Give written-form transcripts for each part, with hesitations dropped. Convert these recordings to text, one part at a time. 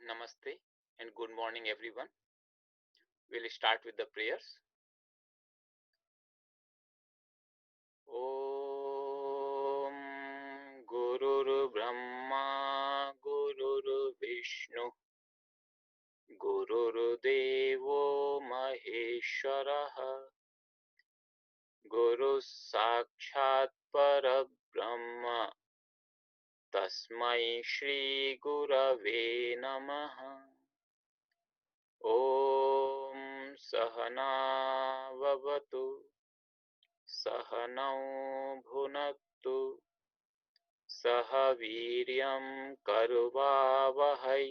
Namaste and good morning everyone. We'll start with the prayers. Om Gurur Brahma Gurur Vishnu Gurur Devo Maheshwaraha Guru Sakshat Parabrahma Tasmai Shri Gurave Namaha. Om Sahana Vavatu Sahanau Bhunattu Saha Viryam Karuvavahai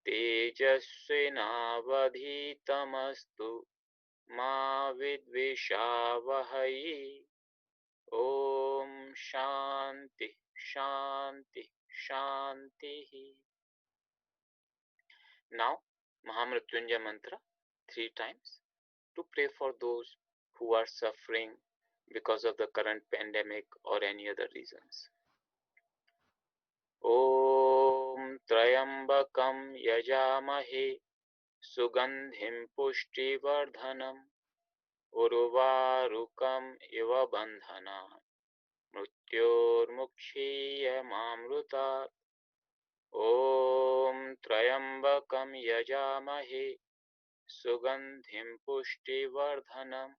Tejasvinavadhitamastu Ma Vidvishavahai. Om Shanti Shanti Shanti. Now Mahamrityunjaya mantra 3 times to pray for those who are suffering because of the current pandemic or any other reasons. Om Trayambakam Yajamahe Sugandhim Pushtivardhanam Urvarukam Iva Bandhana Mrutyurmukshiyamamrutat. Om Trayambakam Yajamahe Sugandhim Pushtivardhanam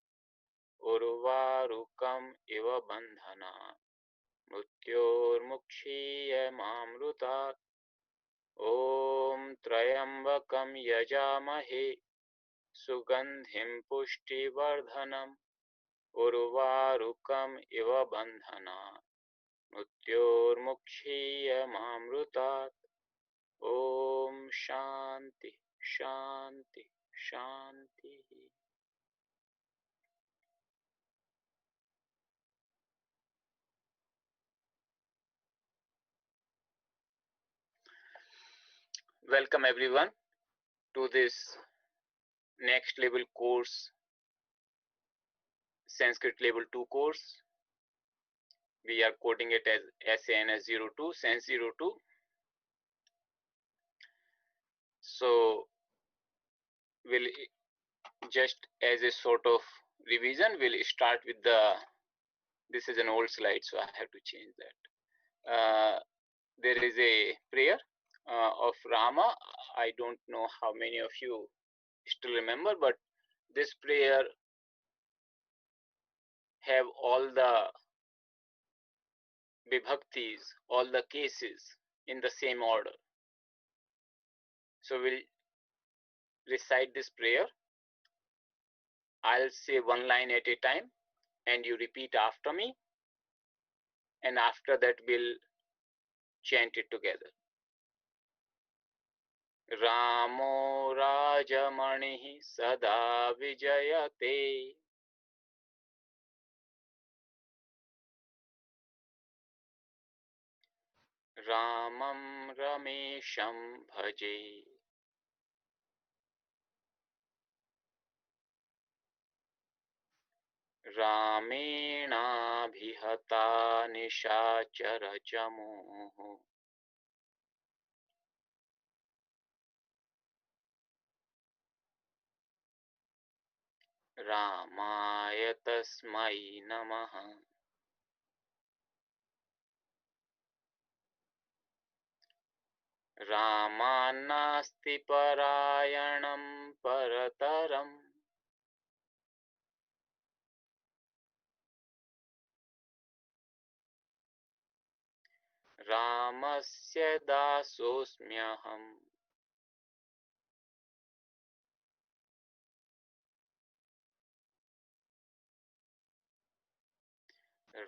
Urvarukam Iva Bandhana Mrutyurmukshiyamamrutat. Om Trayambakam Yajamahe Sugandhim Pushtivardhanam Urvarukam Iva Bandhana Mrutyurmukshiyamamrutat. Om Shanti Shanti Shanti. Welcome everyone to this next level course, Sanskrit Level 2 course. We are coding it as SANS-02, SANS-02. So we'll just as a sort of revision, we'll start with this is an old slide, so I have to change that. There is a prayer of Rama. I don't know how many of you still remember, but this prayer have all the vibhaktis, all the cases in the same order. So we'll recite this prayer. I'll say one line at a time and you repeat after me, and after that we'll chant it together. Ramo Rajamanihi Sada Vijayate Ramam Ramesham Bhaje Ramena Bhihata Nishachara Chamuhu Ramaya Tasmai Namaha. Ramanasti Parayanam Parataram Ramasya Dasosmyaham.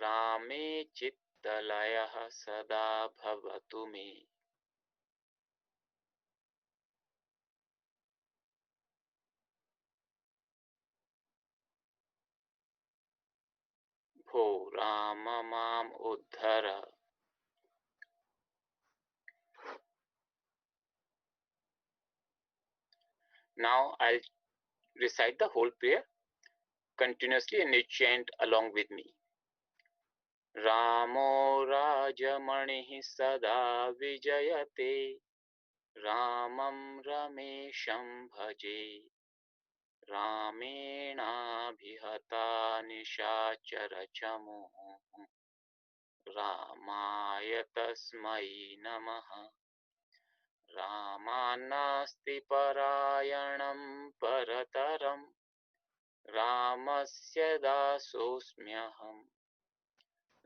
Rame Chittalayah Sada Bhavatu Me. Bho Rama Mam Uddhara. Now I'll recite the whole prayer continuously and you chant along with me. Ramo Rajamanihi Sada Vijayate Ramam Ramesham bhaje Ramena nishachara chamo Ramaya tasmai namaha Ramanasti parayanam parataram Ramasya dasosmyaham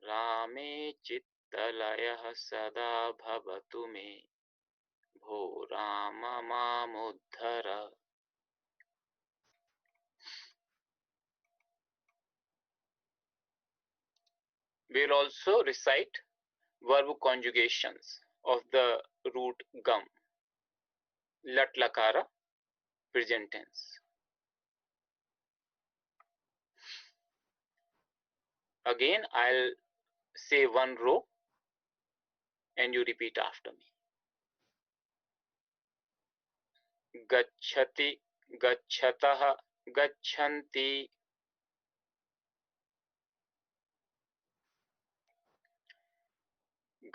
Rame chittalayah sada bhavatu me Bho Rama Mamuddhara. We will also recite verb conjugations of the root gum. Lat lakara, present tense. Again, I'll say one row and you repeat after me. Gacchati, gacchataha, gacchanti.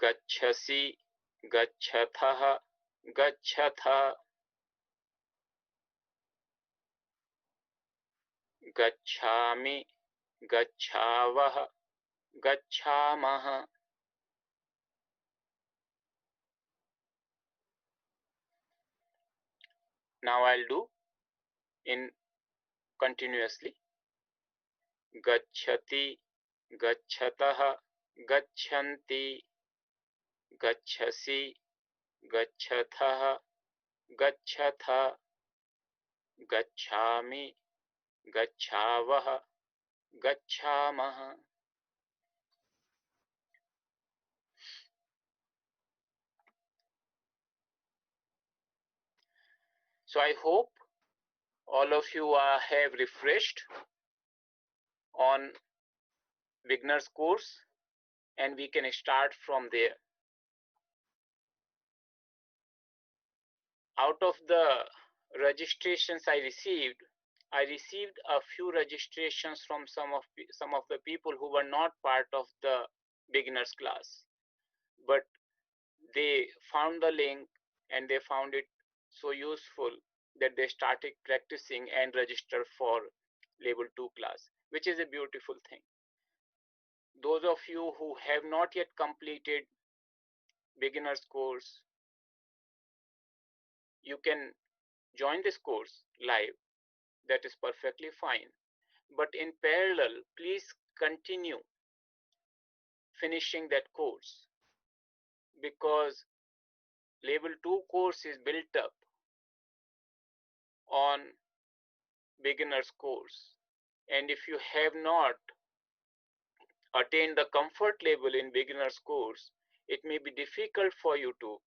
Gacchasi, gacchataha, gachatha. Gacchami, gacchavaha, gacchamaha. Now I'll do in continuously. Gacchati, gacchataha, gacchanti, gacchasi, gachatha, gachatha, gacchami, gacchavaha, gacchamaha. So I hope all of you have refreshed on beginner's course and we can start from there. Out of the registrations I received a few registrations from some of the people who were not part of the beginners class, but they found the link and they found it so useful that they started practicing and registered for level 2 class, which is a beautiful thing. Those of you who have not yet completed beginners course, you can join this course live. That is perfectly fine. But in parallel, please continue finishing that course, because level 2 course is built up on beginners course. And if you have not attained the comfort level in beginners course, it may be difficult for you to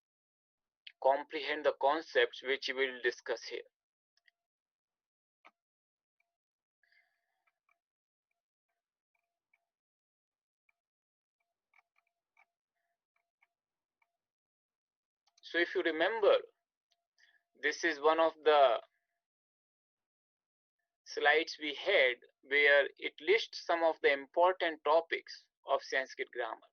comprehend the concepts which we will discuss here. So if you remember, this is one of the slides we had where it lists some of the important topics of Sanskrit grammar.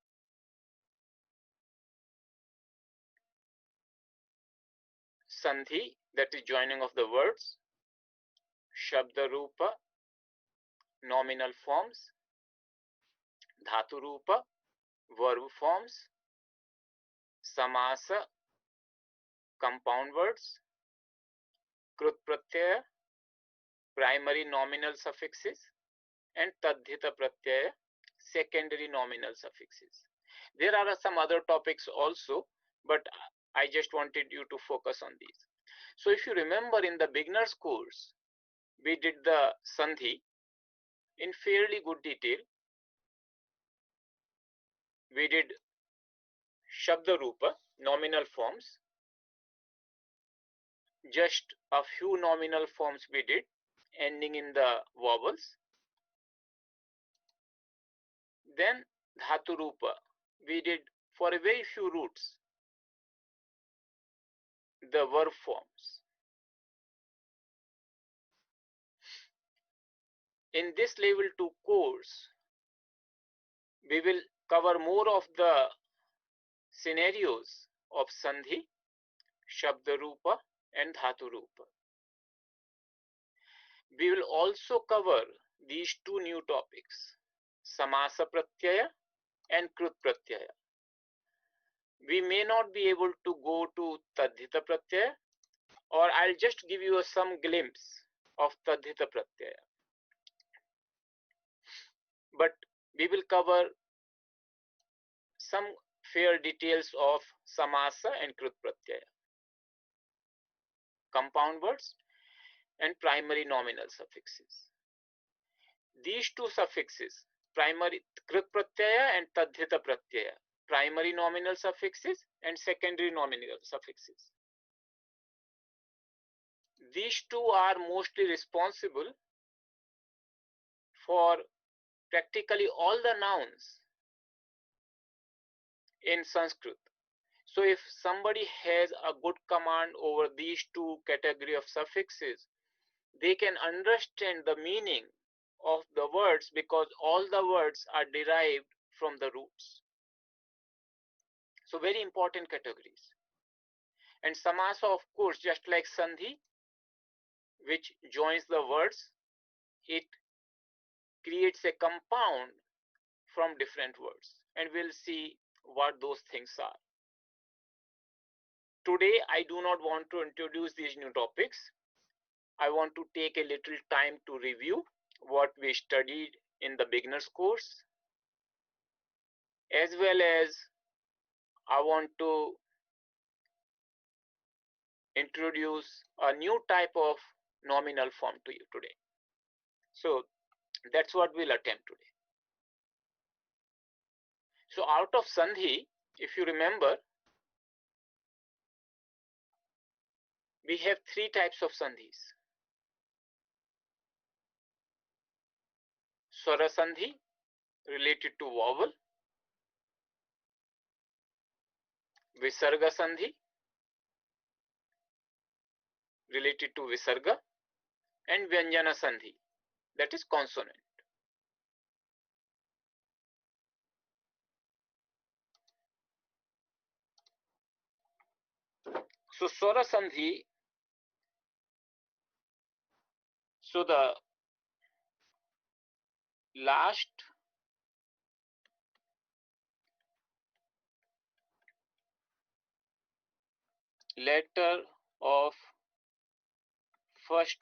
Sandhi, that is joining of the words. Shabda Rupa, nominal forms. Dhatu Rupa, verb forms. Samasa, compound words. Krut Pratyaya, primary nominal suffixes. And Tadhita Pratyaya, secondary nominal suffixes. There are some other topics also, but I just wanted you to focus on these. So if you remember, in the beginners course, we did the Sandhi in fairly good detail. We did Shabda Rupa, nominal forms. Just a few nominal forms we did, ending in the vowels. Then Dhatu Rupa, we did for a very few roots, the verb forms. In this level 2 course, we will cover more of the scenarios of Sandhi, Shabda Rupa and Dhatu Rupa. We will also cover these two new topics, Samasa Pratyaya and Krut Pratyaya. We may not be able to go to Tadhita Pratyaya, or I'll just give you some glimpse of Tadhita Pratyaya. But we will cover some fair details of Samasa and Krut Pratyaya, compound words and primary nominal suffixes. These two suffixes, primary Krut Pratyaya and Tadhita Pratyaya, primary nominal suffixes and secondary nominal suffixes. These two are mostly responsible for practically all the nouns in Sanskrit. So if somebody has a good command over these two category of suffixes, they can understand the meaning of the words because all the words are derived from the roots. So very important categories. And Samasa, of course, just like Sandhi, which joins the words, it creates a compound from different words, and we'll see what those things are. Today, I do not want to introduce these new topics. I want to take a little time to review what we studied in the beginner's course, as well as I want to introduce a new type of nominal form to you today. So that's what we'll attempt today. So out of Sandhi, if you remember, we have three types of Sandhis. Swara Sandhi, related to vowel, Visarga Sandhi, related to Visarga, and Vyanjana Sandhi, that is consonant. So Swara Sandhi, so the last letter of first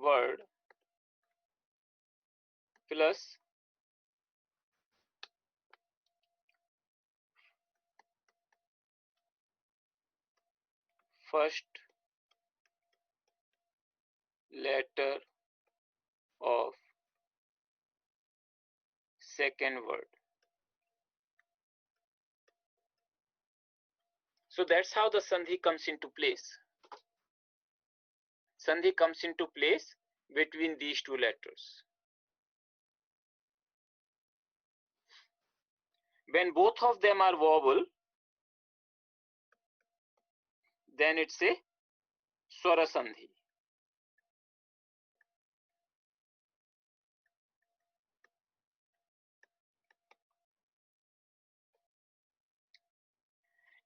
word plus first letter of second word. So that's how the Sandhi comes into place. Sandhi comes into place between these two letters. When both of them are vowel, then it's a Swara Sandhi.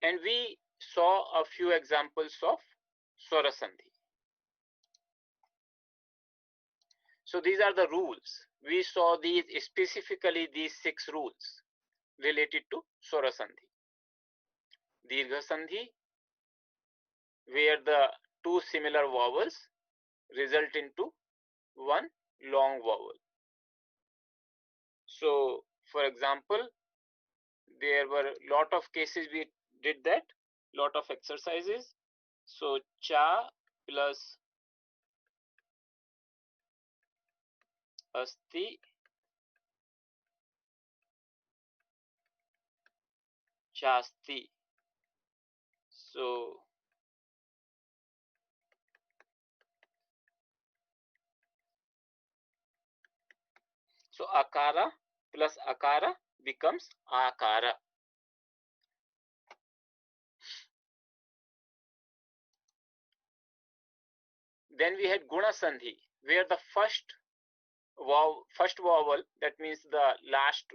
And we saw a few examples of Swara Sandhi. So these are the rules. We saw these specifically, these 6 rules related to Swara Sandhi. Dirgha Sandhi, where the two similar vowels result into one long vowel. So for example, there were a lot of cases we did that, lot of exercises. So cha plus asti, chasti. So akara plus akara becomes akara. Then we had guna sandhi, where the first vowel, that means the last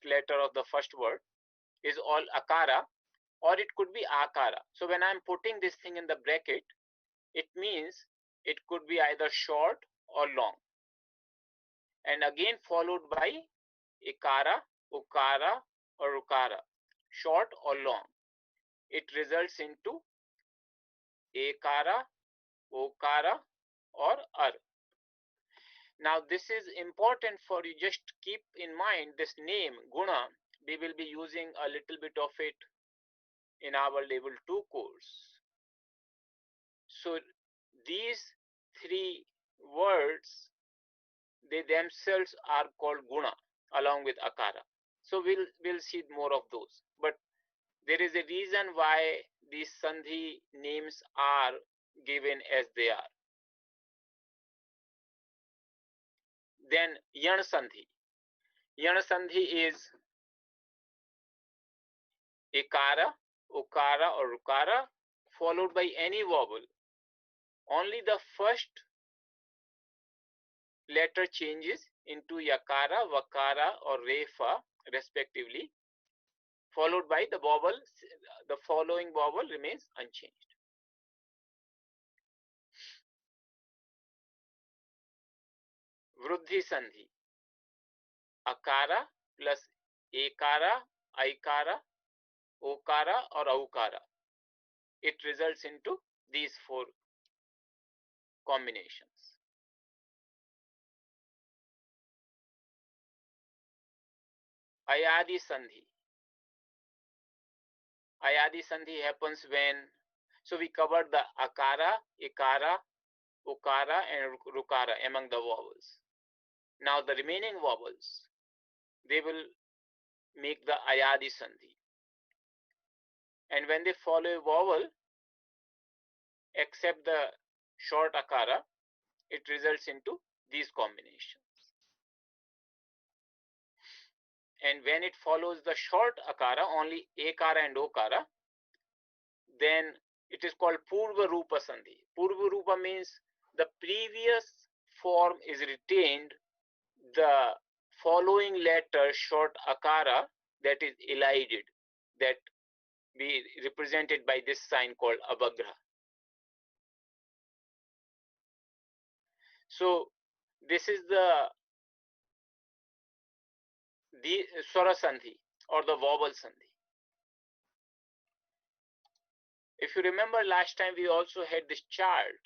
letter of the first word, is all akara, or it could be akara. So when I'm putting this thing in the bracket, it means it could be either short or long, and again followed by ikara, ukara, or ukara, short or long. It results into ekara, okara, or ar. Now this is important for you. Just keep in mind this name guna. We will be using a little bit of it in our level 2 course. So these three words, they themselves are called guna along with akara. So we'll see more of those. But there is a reason why these sandhi names are given as they are. Then yan sandhi. Yan sandhi is ikara, ukara, or rukara followed by any vowel. Only the first letter changes into yakara, vakara, or refa respectively, followed by the vowel. The following vowel remains unchanged. Vruddhi sandhi. Akara plus ekara, aikara, okara, or aukara. It results into these four combinations. Ayadi sandhi. Ayadi sandhi happens when, so we covered the akara, ikara, ukara, and rukara among the vowels. Now the remaining vowels, they will make the ayadi sandhi. And when they follow a vowel, except the short akara, it results into these combinations. And when it follows the short akara, only ekara and okara, then it is called purva rupa sandhi. Purva rupa means the previous form is retained, the following letter short akara that is elided, that be represented by this sign called avagra. So this is the swara sandhi or the vowel sandhi. If you remember last time, we also had this chart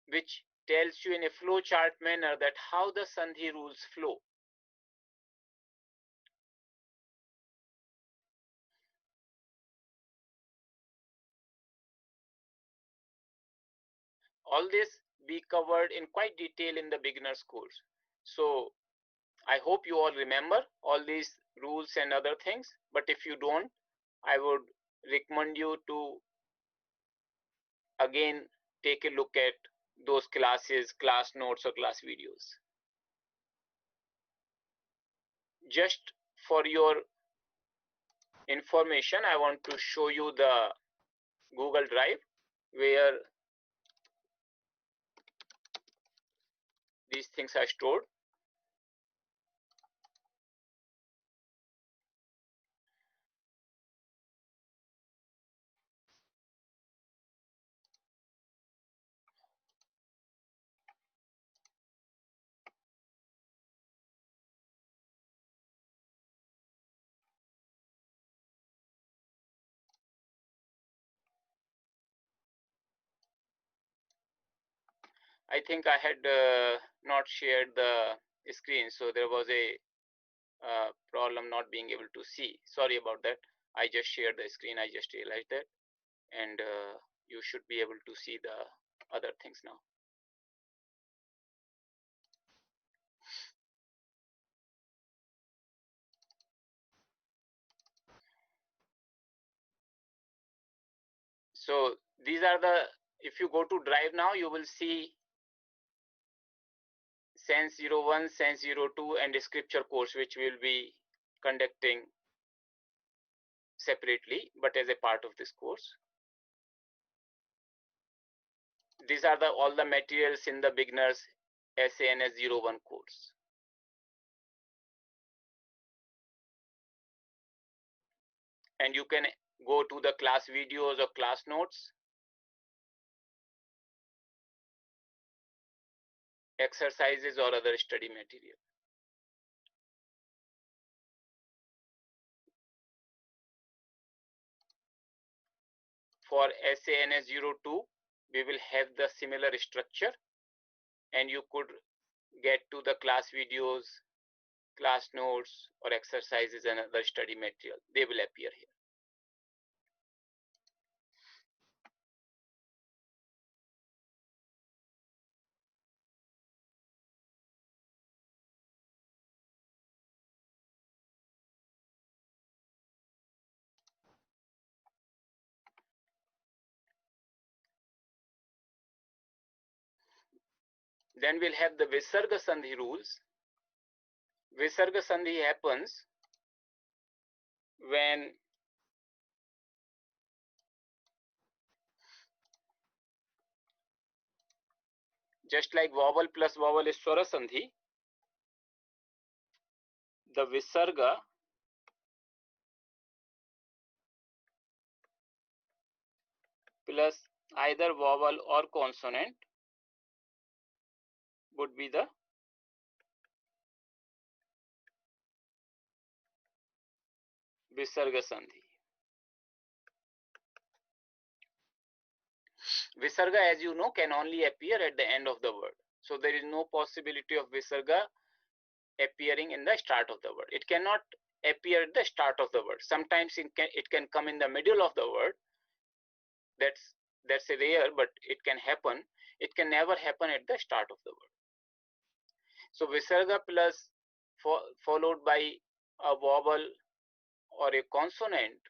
which tells you in a flow chart manner that how the sandhi rules flow. All this we covered in quite detail in the beginner's course. So I hope you all remember all these rules and other things, but if you don't, I would recommend you to again take a look at those classes, class notes, or class videos. Just for your information, I want to show you the Google Drive where these things are stored. I think I had not shared the screen, so there was a problem not being able to see. Sorry about that. I just shared the screen. I just realized that, and you should be able to see the other things now. So these are the, if you go to Drive now, you will see SANS-01, SANS-02, and a scripture course, which we will be conducting separately, but as a part of this course. These are all the materials in the beginners SANS-01 course. and you can go to the class videos or class notes, exercises or other study material. For SANS-02, we will have the similar structure, and you could get to the class videos, class notes or exercises and other study material. They will appear here. Then we'll have the Visarga Sandhi rules. Visarga Sandhi happens when just like vowel plus vowel is Swara Sandhi, the Visarga plus either vowel or consonant would be the Visarga Sandhi. Visarga, as you know, can only appear at the end of the word. So there is no possibility of Visarga appearing in the start of the word. It cannot appear at the start of the word. Sometimes it can come in the middle of the word. That's rare, but it can happen. It can never happen at the start of the word. So Visarga plus followed by a vowel or a consonant,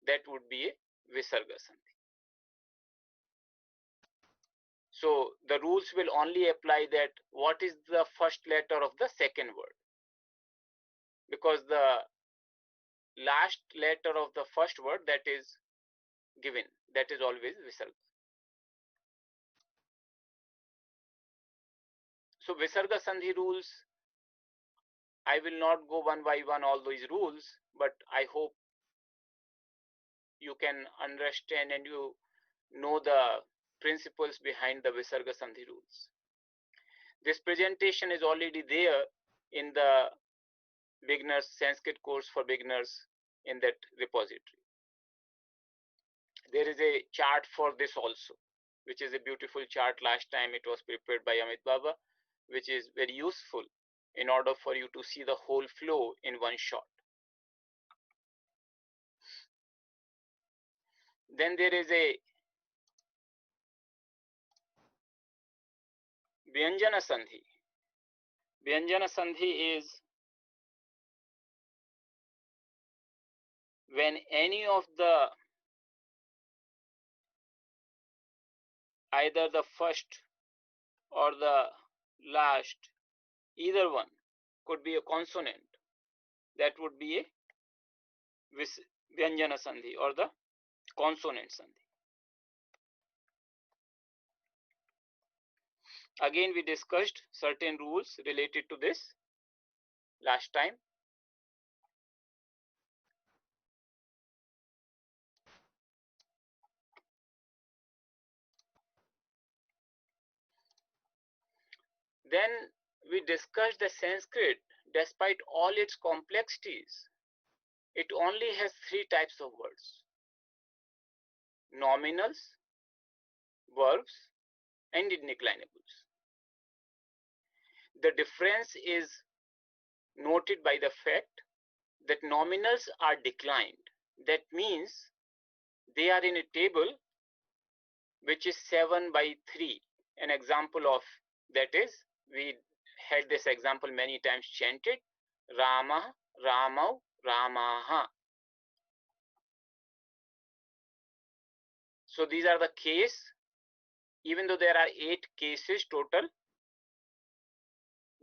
that would be a Visarga Sandhi. So the rules will only apply that what is the first letter of the second word, because the last letter of the first word that is given, that is always Visarga. So Visarga Sandhi rules, I will not go one by one all these rules, but I hope you can understand and you know the principles behind the Visarga Sandhi rules. This presentation is already there in the beginners Sanskrit course for beginners in that repository. There is a chart for this also, which is a beautiful chart. Last time it was prepared by Amit Baba, which is very useful in order for you to see the whole flow in one shot. Then there is a Vyanjana Sandhi. Vyanjana Sandhi is when any of the either the first or the last, either one could be a consonant, that would be a Vyanjana Sandhi or the consonant Sandhi. Again, we discussed certain rules related to this last time. Then we discussed the Sanskrit, despite all its complexities, it only has three types of words: nominals, verbs, and indeclinables. The difference is noted by the fact that nominals are declined. That means they are in a table which is 7 by 3. An example of that is, we had this example many times chanted, Rama, Ramau, Ramaha. So these are the case, even though there are 8 cases total,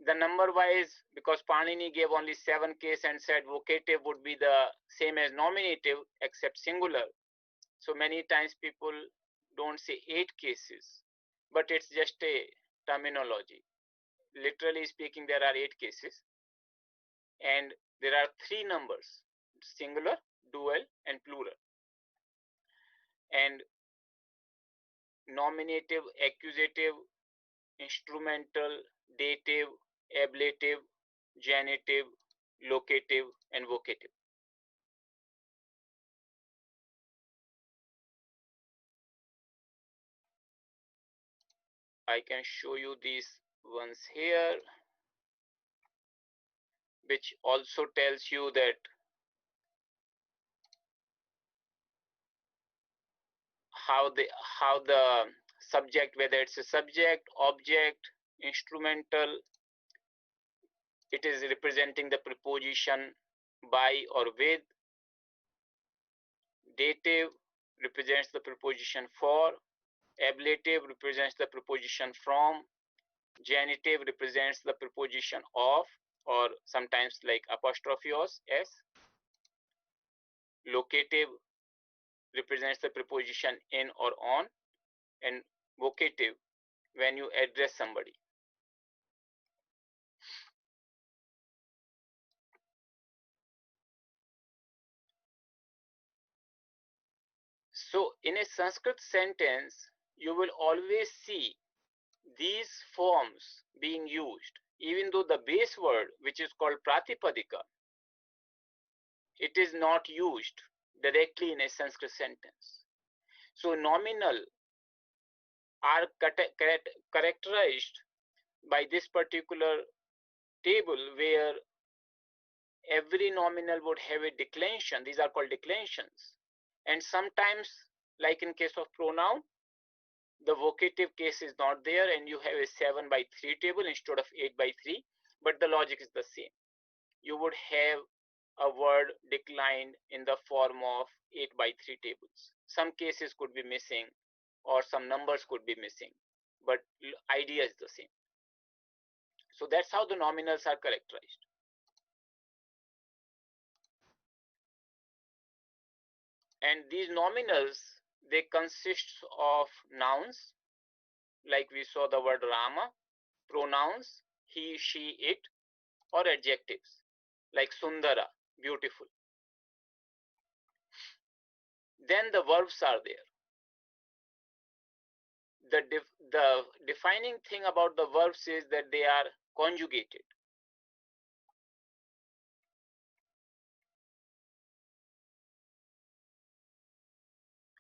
the number wise, because Panini gave only 7 cases and said vocative would be the same as nominative except singular. So many times people don't say 8 cases, but it's just a terminology. Literally speaking, there are 8 cases, and there are 3 numbers: singular, dual, and nominative, accusative, instrumental, dative, ablative, genitive, locative, and vocative. I can show you these ones here, which also tells you that how the subject, whether it's a subject, object, instrumental, it is representing the preposition by or with. Dative represents the preposition for. Ablative represents the preposition from. Genitive represents the preposition of, or sometimes like apostrophe s. Locative represents the preposition in or on, and vocative when you address somebody. So in a Sanskrit sentence, you will always see these forms being used, even though the base word, which is called pratipadika, it is not used directly in a Sanskrit sentence. So nominal are characterized by this particular table where every nominal would have a declension. These are called declensions. And sometimes, like in case of pronoun, the vocative case is not there and you have a 7/3 table instead of 8/3, but the logic is the same. You would have a word declined in the form of 8/3 tables. Some cases could be missing or some numbers could be missing, but idea is the same. So that's how the nominals are characterized. And these nominals, they consist of nouns, like we saw the word Rama, pronouns, he, she, it, or adjectives, like Sundara, beautiful. Then the verbs are there. The defining thing about the verbs is that they are conjugated.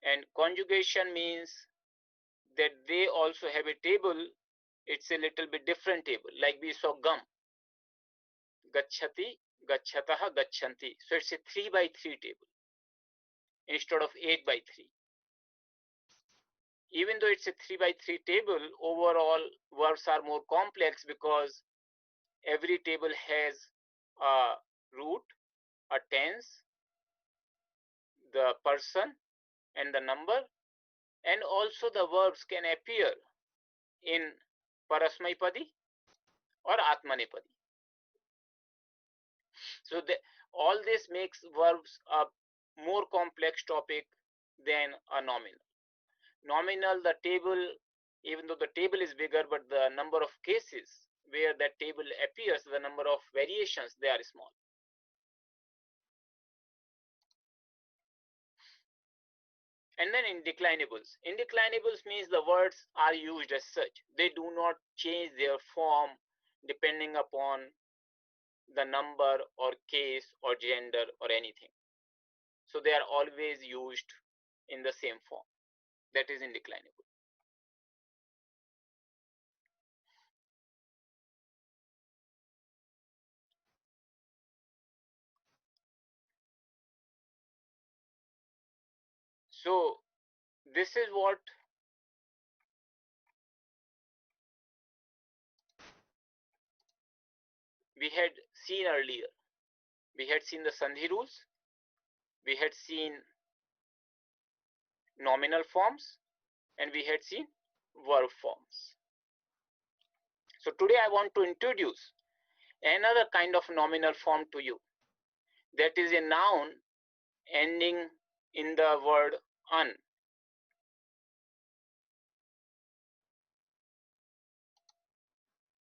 And conjugation means that they also have a table. It's a little bit different table, like we saw gum, gacchati, gacchataha, gacchanti. So it's a 3/3 table instead of 8/3. Even though it's a 3/3 table, overall verbs are more complex because every table has a root, a tense, the person, and the number, and also the verbs can appear in Parasmaipadi or Atmanepadi. So all this makes verbs a more complex topic than a nominal. Nominal, the table, even though the table is bigger, but the number of cases where that table appears, the number of variations, they are small. And then indeclinables. Indeclinables means the words are used as such. They do not change their form depending upon the number or case or gender or anything. So they are always used in the same form. That is indeclinable. So this is what we had seen earlier. We had seen the Sandhi rules. We had seen nominal forms, and we had seen verb forms. So today I want to introduce another kind of nominal form to you. That is a noun ending in the word un.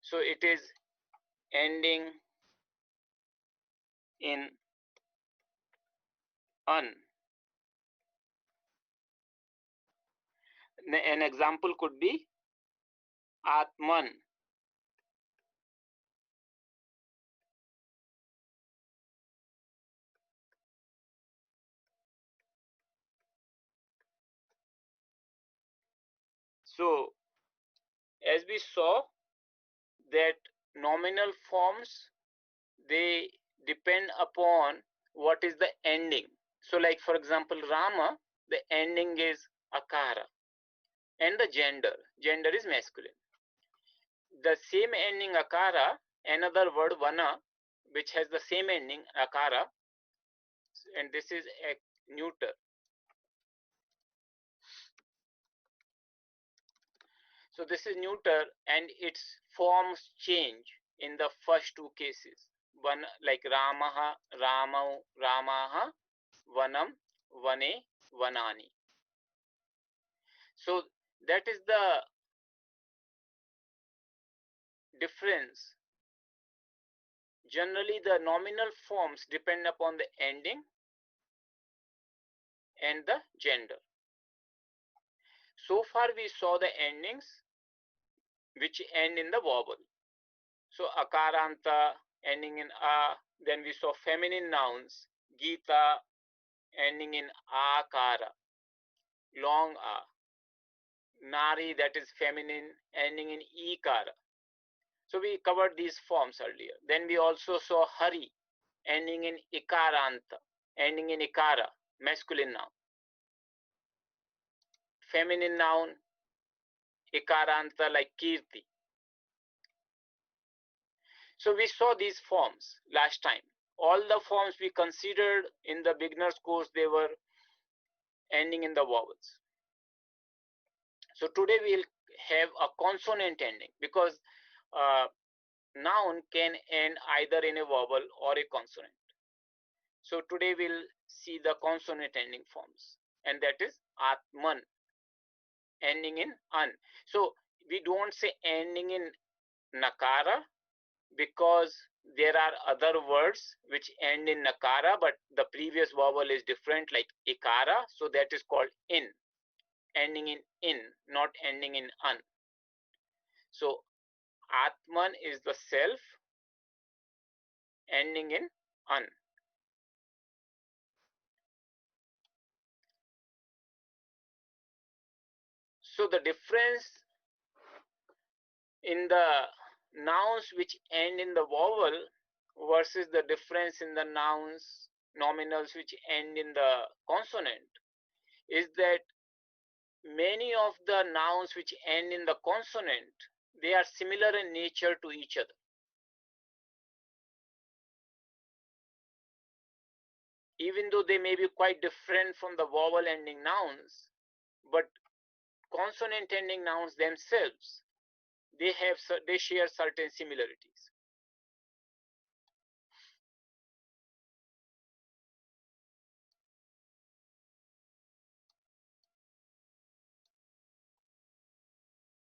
So it is ending in un. An example could be Atman. So as we saw that nominal forms, they depend upon what is the ending. So like for example Rama, the ending is akara, and the gender is masculine. The same ending akara, another word vana, which has the same ending akara, and this is a neuter. So this is neuter, and its forms change in the first two cases. One like Ramaha, Ramau, Ramaha, Vanam, Vane, Vanani. So that is the difference. Generally, the nominal forms depend upon the ending and the gender. So far, we saw the endings which end in the vowel. So akaranta ending in a. Then we saw feminine nouns, Gita ending in akara, long a. Nari, that is feminine, ending in ikara. So we covered these forms earlier. Then we also saw Hari ending in ikaranta, ending in ikara, masculine noun. Feminine noun, ikaranta like kirti. So we saw these forms last time. All the forms we considered in the beginner's course, they were ending in the vowels. So today we'll have a consonant ending, because noun can end either in a vowel or a consonant. So today we'll see the consonant ending forms, and that is Atman, ending in an. So we don't say ending in nakara, because there are other words which end in nakara, but the previous vowel is different, like ikara. So that is called in, ending in, not ending in an. So Atman is the self, ending in an. So the difference in the nouns which end in the vowel versus the difference in the nouns, nominals which end in the consonant, is that many of the nouns which end in the consonant, they are similar in nature to each other. Even though they may be quite different from the vowel ending nouns, but consonant ending nouns themselves, they share certain similarities.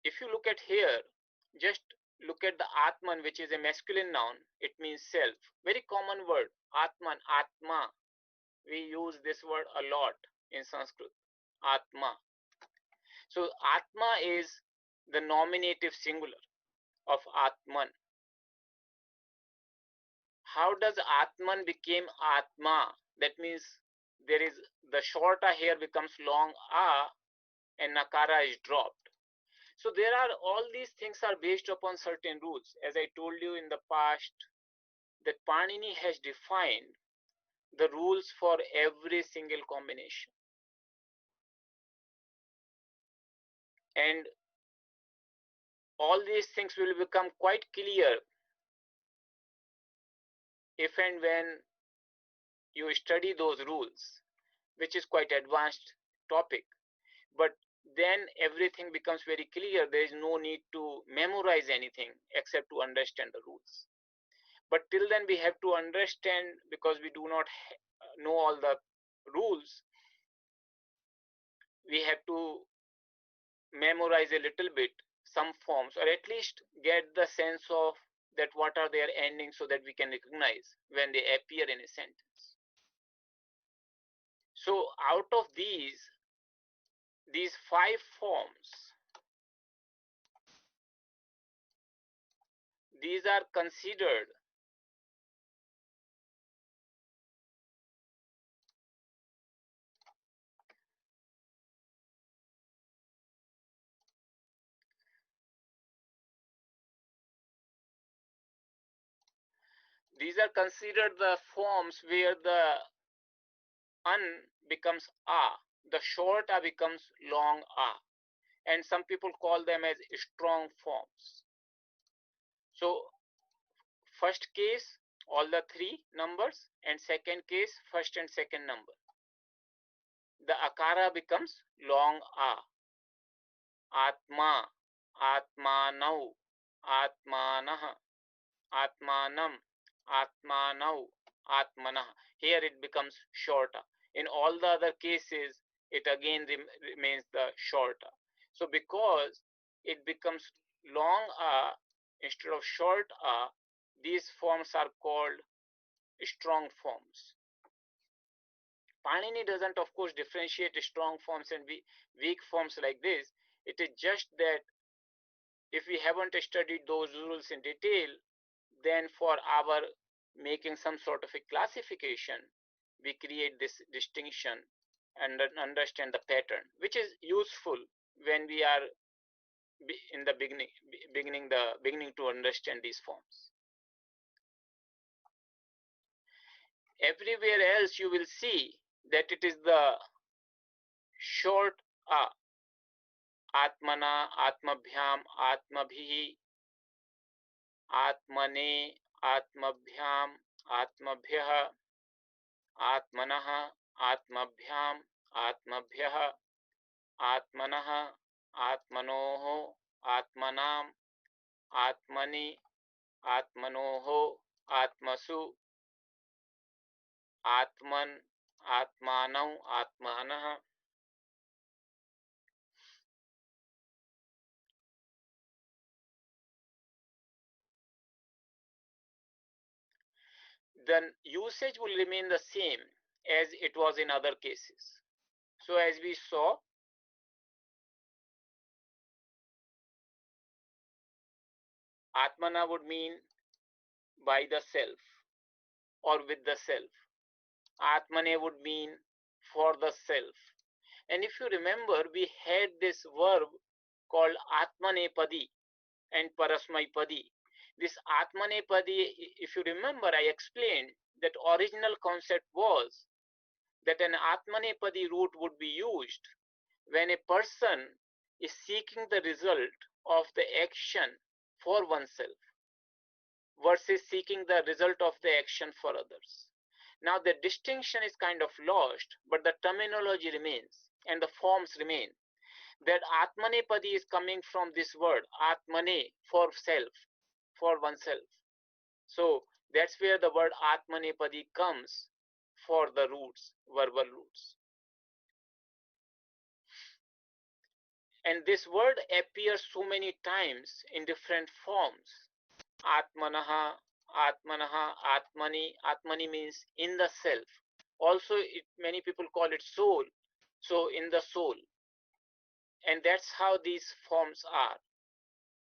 If you look at here, just look at the Atman, which is a masculine noun. It means self. Very common word, Atman, Atma. We use this word a lot in Sanskrit, Atma. So Atma is the nominative singular of Atman. How does Atman became Atma? That means there is the short a here becomes long a, and nakara is dropped. So there are all these things are based upon certain rules. As I told you in the past, that Panini has defined the rules for every single combination. And all these things will become quite clear if and when you study those rules, which is quite advanced topic. But then everything becomes very clear. There is no need to memorize anything except to understand the rules. But till then we have to understand, because we do not know all the rules, we have to memorize a little bit some forms, or at least get the sense of that what are their endings, so that we can recognize when they appear in a sentence. So out of these, these 5 forms, these are considered the forms where the un becomes a, the short a becomes long a, and some people call them as strong forms. So first case all the 3 numbers, and second case first and second number, the akara becomes long a. Atma, Atmanau, Atmanah, Atmanam, Atmanau, Atmanah. Here it becomes shorter. In all the other cases, it again remains the shorter. So because it becomes long a instead of short a, these forms are called strong forms. Panini doesn't, of course, differentiate strong forms and weak forms like this. It is just that if we haven't studied those rules in detail, then for our making some sort of a classification, we create this distinction and understand the pattern, which is useful when we are in the beginning to understand these forms. Everywhere else you will see that it is the short a. Atmana, Atmabhyam, Atmabhihi, Atmane, Atmabhyam, Atmabhyah, Atmanah, Atmabhyam, Atmabhyah, Atmanah, Atmanoho, Atmanam, Atmani, Atmanoho, Atmasu, Atman, Atmanau, Atmanah. The usage will remain the same as it was in other cases. So as we saw, Atmana would mean by the self or with the self. Atmane would mean for the self. And if you remember, we had this verb called Atmanepadi and Parasmaipadi. This Atmanepadi, if you remember, I explained that original concept was that an Atmanepadi root would be used when a person is seeking the result of the action for oneself versus seeking the result of the action for others. Now the distinction is kind of lost, but the terminology remains and the forms remain. That Atmanepadi is coming from this word, Atmane, for self, for oneself. So that's where the word Atmanepadi comes for the roots, verbal roots. And this word appears so many times in different forms. Atmanaha, Atmanaha, Atmani. Atmani means in the self. Also, many people call it soul. So in the soul. And that's how these forms are.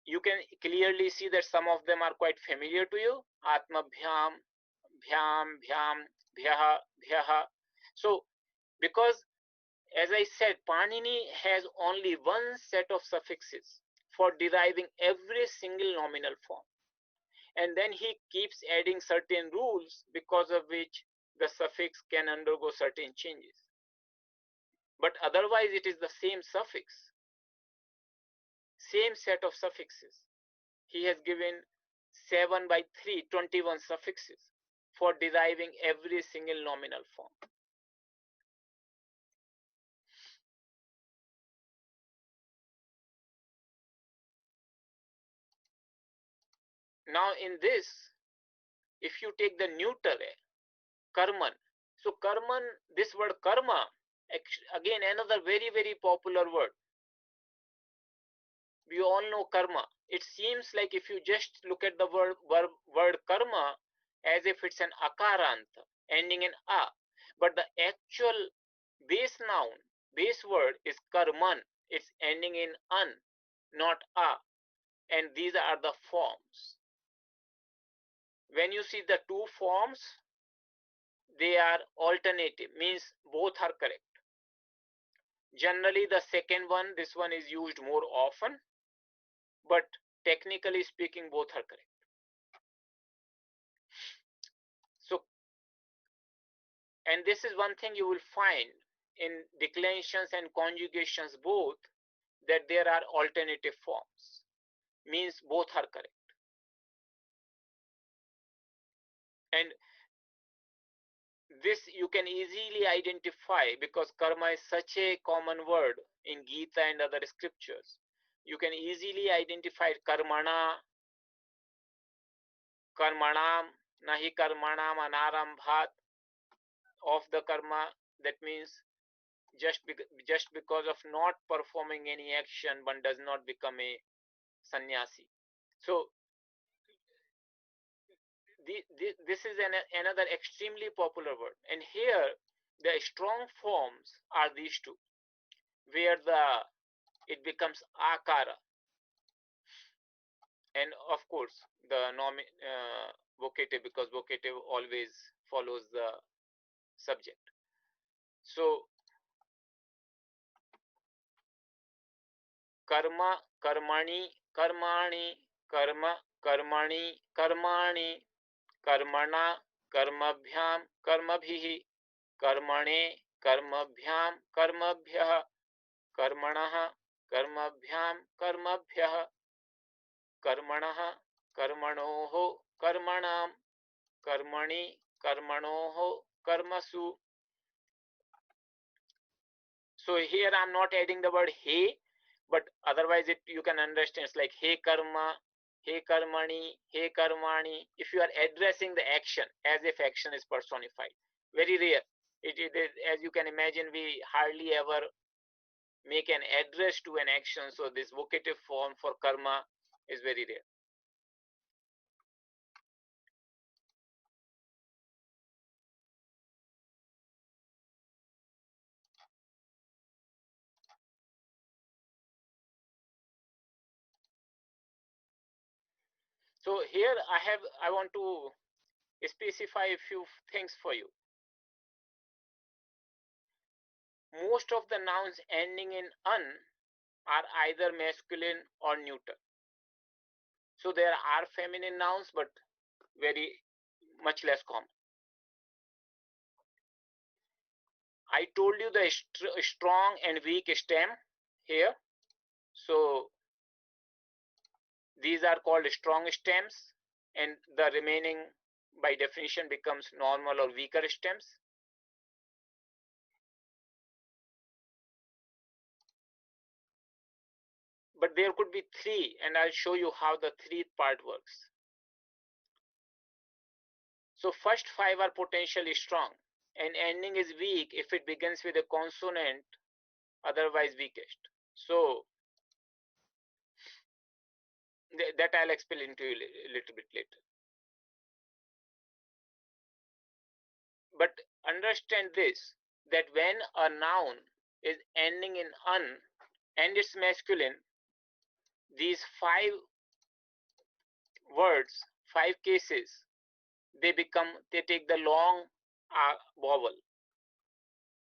You can clearly see that some of them are quite familiar to you. Atma bhyam, bhyam, bhyam, bhyaha, bhyaha. So because as I said, Panini has only one set of suffixes for deriving every single nominal form. And then he keeps adding certain rules because of which the suffix can undergo certain changes. But otherwise it is the same suffix, same set of suffixes. He has given 7 by 3, 21 suffixes for deriving every single nominal form. Now in this, if you take the neuter, karman. So karman, this word karma, again another very, very popular word. We all know karma. It seems like if you just look at the word karma as if it's an akarant ending in a, but the actual base noun, base word is karman. It's ending in an, not a. And these are the forms. When you see the two forms, they are alternative, means both are correct. Generally, the second one, this one is used more often, but technically speaking, both are correct. So, and this is one thing you will find in declensions and conjugations both, that there are alternative forms, means both are correct. And this you can easily identify because karma is such a common word in Gita and other scriptures. You can easily identify karmana, karmanam, nahi karmanam anarambhat, of the karma. That means just because of not performing any action, one does not become a sannyasi. So this is another extremely popular word. And here the strong forms are these two, where it becomes akara, and of course the vocative, because vocative always follows the subject. So karma, karmani, karmani, karma, karmani, karmani, karmana, karmabhyam, karmabhihi, karmane, karmabhyam, karmabhyah, karmanah, karmabhyam, karmabhyah, कर्मणः कर्मणोः कर्मणां कर्मणि कर्मणोः कर्मसु. So here I'm not adding the word he, but otherwise you can understand it's like he karma, he karmani, he karmani. If you are addressing the action as if action is personified, very rare. It is, as you can imagine, we hardly ever make an address to an action, so this vocative form for karma is very rare. So here I want to specify a few things for you. Most of the nouns ending in "un" are either masculine or neuter. So there are feminine nouns, but very much less common. I told you the strong and weak stem here. So these are called strong stems, and the remaining by definition becomes normal or weaker stems. But there could be three, and I'll show you how the three part works. So first five are potentially strong, and ending is weak if it begins with a consonant, otherwise weakest. So that I'll explain to you a little bit later. But understand this, that when a noun is ending in "un" and it's masculine, these five words, five cases, they take the long vowel,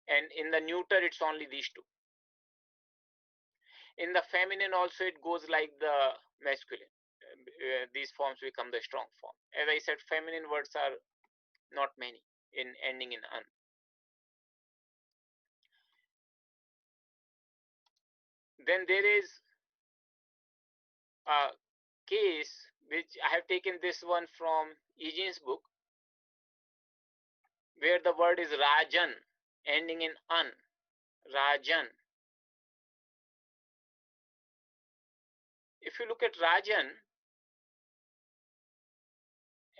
and in the neuter it's only these two. In the feminine also it goes like the masculine. These forms become the strong form. As I said, feminine words are not many in ending in "un". Then there is a case which I have taken this one from Eugene's book, where the word is Rajan ending in "un", Rajan. If you look at Rajan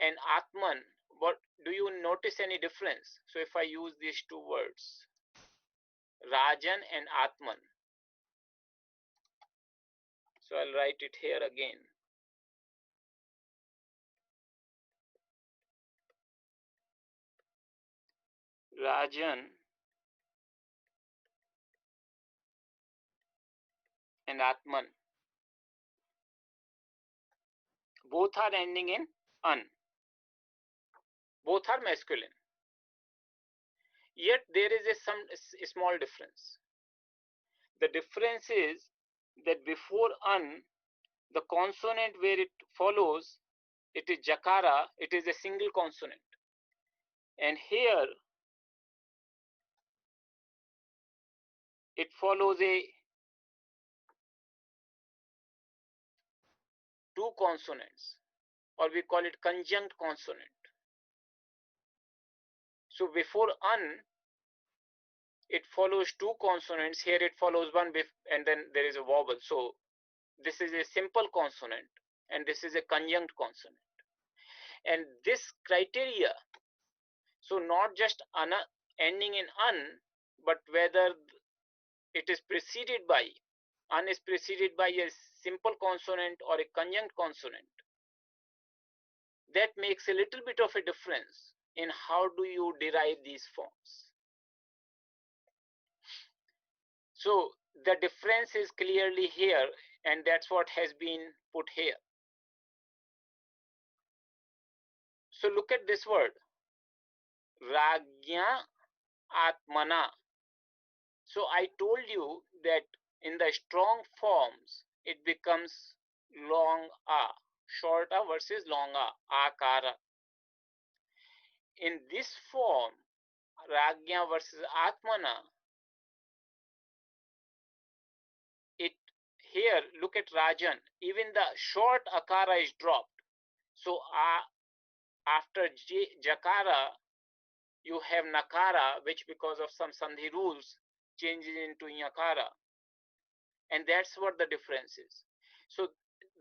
and Atman, what do you notice any difference? So if I use these two words, Rajan and Atman, so I'll write it here again. Rajan and Atman. Both are ending in an. Both are masculine. Yet there is a small difference. The difference is that before an, the consonant where it follows, it is jakara, it is a single consonant. And here it follows a two consonants, or we call it conjunct consonant. So before an, it follows two consonants. Here it follows one, and then there is a vowel. So this is a simple consonant, and this is a conjunct consonant. And this criteria, so not just ana ending in an, but whether it is preceded by, an is preceded by a simple consonant or a conjunct consonant, that makes a little bit of a difference in how do you derive these forms. So the difference is clearly here, and that's what has been put here. So look at this word, ragya atmana. So I told you that in the strong forms, it becomes long a, short a versus long a, akara. In this form, ragya versus atmana, it here, look at rajan, even the short akara is dropped. So after jakara, you have nakara, which because of some sandhi rules changes into yakara. And that's what the difference is. So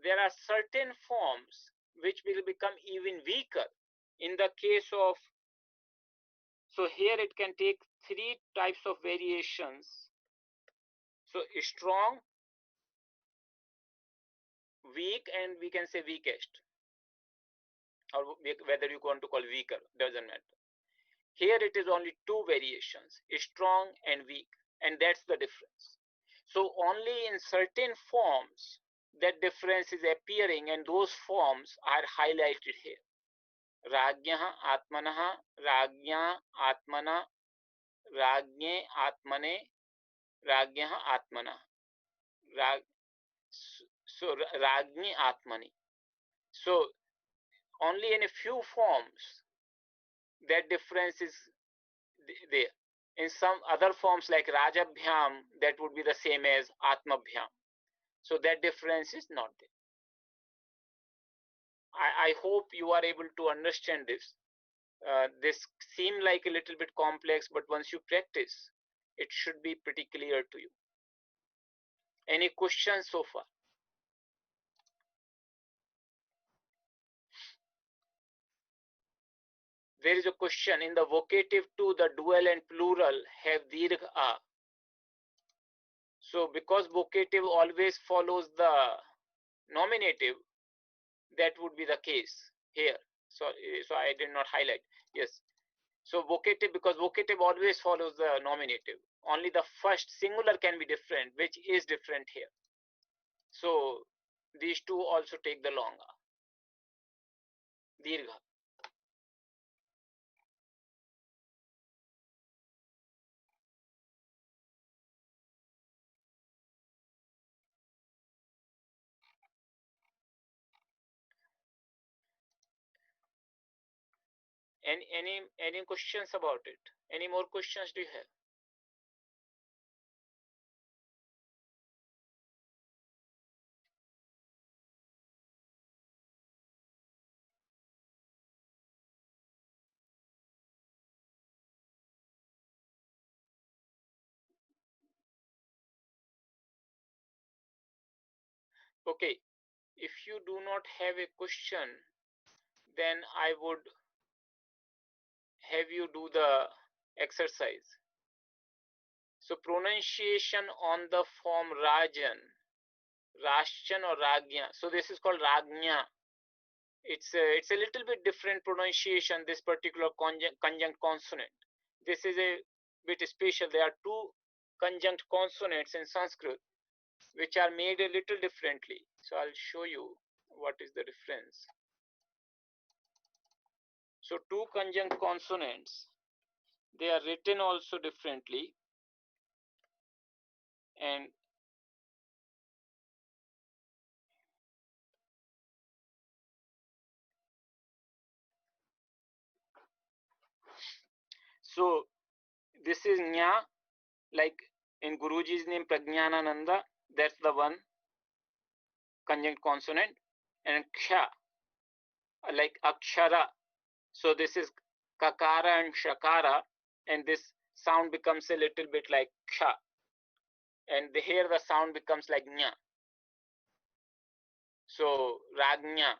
there are certain forms which will become even weaker in the case of, so here it can take three types of variations. So strong, weak, and we can say weakest, or whether you want to call weaker, doesn't matter. Here it is only two variations, strong and weak, and that's the difference. So only in certain forms that difference is appearing, and those forms are highlighted here. Ragyaha atmanaha, ragya atmana, ragye atmane, ragyaha atmana. So ragni atmani. So only in a few forms that difference is there. In some other forms like Rajabhyam, that would be the same as Atmabhyam. So that difference is not there. I hope you are able to understand this. This seems like a little bit complex, but once you practice, it should be pretty clear to you. Any questions so far? There is a question in the vocative too, the dual and plural have dirgha a. So because vocative always follows the nominative, that would be the case here. So I did not highlight. Yes. So vocative, because vocative always follows the nominative. Only the first singular can be different, which is different here. So these two also take the long a, dirgha. Any questions about it? Any more questions do you have? Okay, if you do not have a question, then I would have you do the exercise. So pronunciation on the form Rajan, Rashchan or Ragya. So this is called Ragnya. It's a little bit different pronunciation, this particular conjunct consonant. This is a bit special. There are two conjunct consonants in Sanskrit. which are made a little differently. So I'll show you what is the difference. So two conjunct consonants, they are written also differently, and so this is nya, like in Guruji's name Prajnanananda, that's the one conjunct consonant, and ksha, like akshara. So this is kakara and shakara, and this sound becomes a little bit like ksha, and here the sound becomes like nya. So ragnya,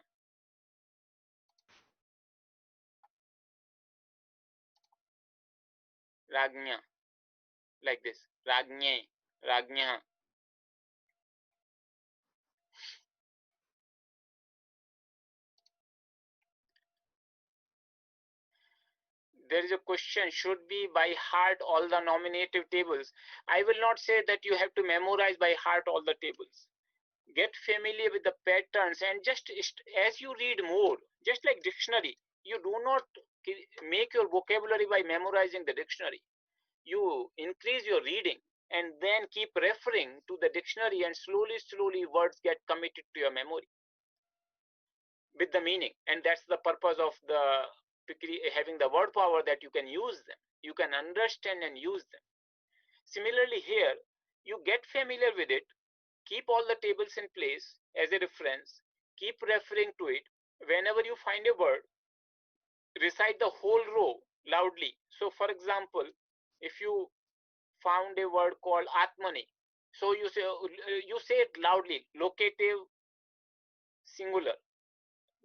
ragnya, like this, ragnye, ragnya. There is a question, should we by heart all the nominative tables? I will not say that you have to memorize by heart all the tables. Get familiar with the patterns, and just as you read more, just like dictionary, you do not make your vocabulary by memorizing the dictionary. You increase your reading and then keep referring to the dictionary, and slowly words get committed to your memory with the meaning. And that's the purpose of the having the word power, that you can use them, you can understand and use them. Similarly here, you get familiar with it, keep all the tables in place as a reference, keep referring to it. Whenever you find a word, recite the whole row loudly. So for example, if you found a word called atmani, so you say it loudly, locative singular,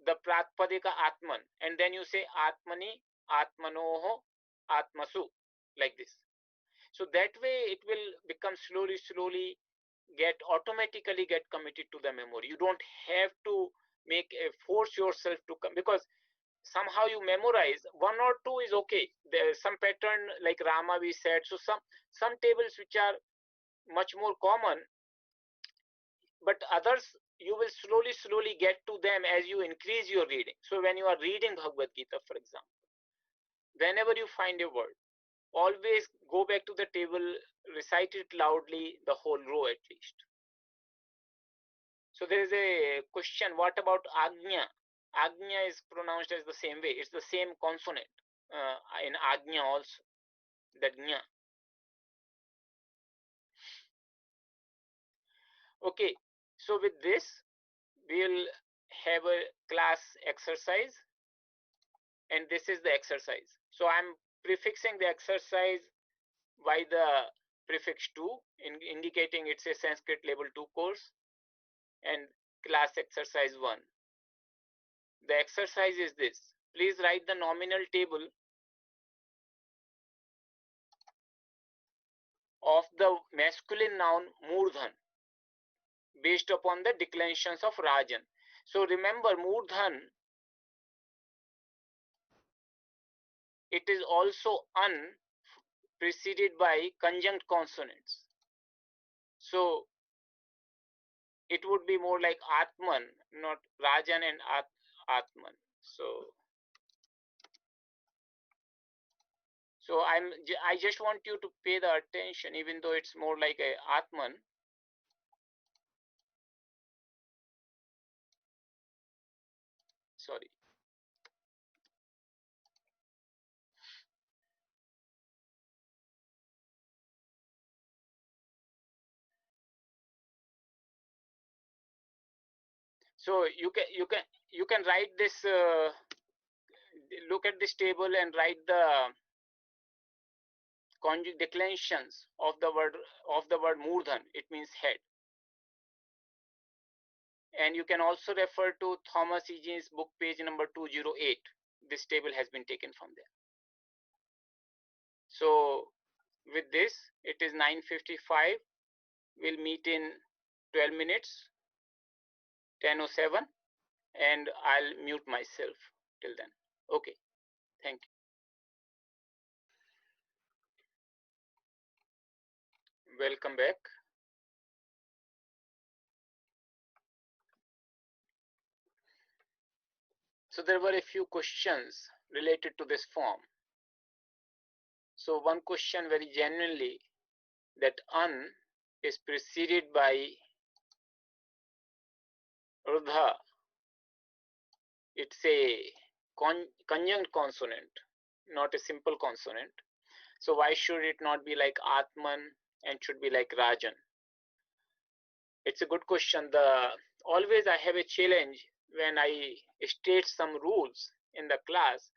the pratpadika atman, and then you say atmani, atmanoho, atmasu, like this. So that way it will become slowly automatically get committed to the memory. You don't have to force yourself to come, because somehow you memorize one or two is okay. There's some pattern like Rama we said. So some tables which are much more common, but others you will slowly get to them as you increase your reading. So when you are reading Bhagavad Gita, for example, whenever you find a word, always go back to the table, recite it loudly, the whole row at least. So there is a question, what about Agnya? Agnya is pronounced as the same way. It's the same consonant in Agnya also, that Nya. Okay, so with this, we'll have a class exercise, and this is the exercise. So I'm prefixing the exercise by the prefix 2, indicating it's a Sanskrit level 2 course, and class exercise 1. The exercise is this. Please write the nominal table of the masculine noun Murdhan based upon the declensions of Rajan. So remember, Murdhan, it is also un preceded by conjunct consonants. So it would be more like Atman, not Rajan and Atman. So I just want you to pay the attention, even though it's more like a Atman. Sorry. So you can write this. Look at this table and write the conjugate declensions of the word Murdhan. It means head. And you can also refer to Thomas Egan's book, page number 208. This table has been taken from there. So with this, it is 9:55. We'll meet in 12 minutes, 10:07, and I'll mute myself till then. Okay, thank you. Welcome back. So there were a few questions related to this form. So one question very genuinely, that un is preceded by urdha. It's a conjunct consonant, not a simple consonant. So why should it not be like Atman and should be like Rajan? It's a good question. Always I have a challenge when I state some rules in the class,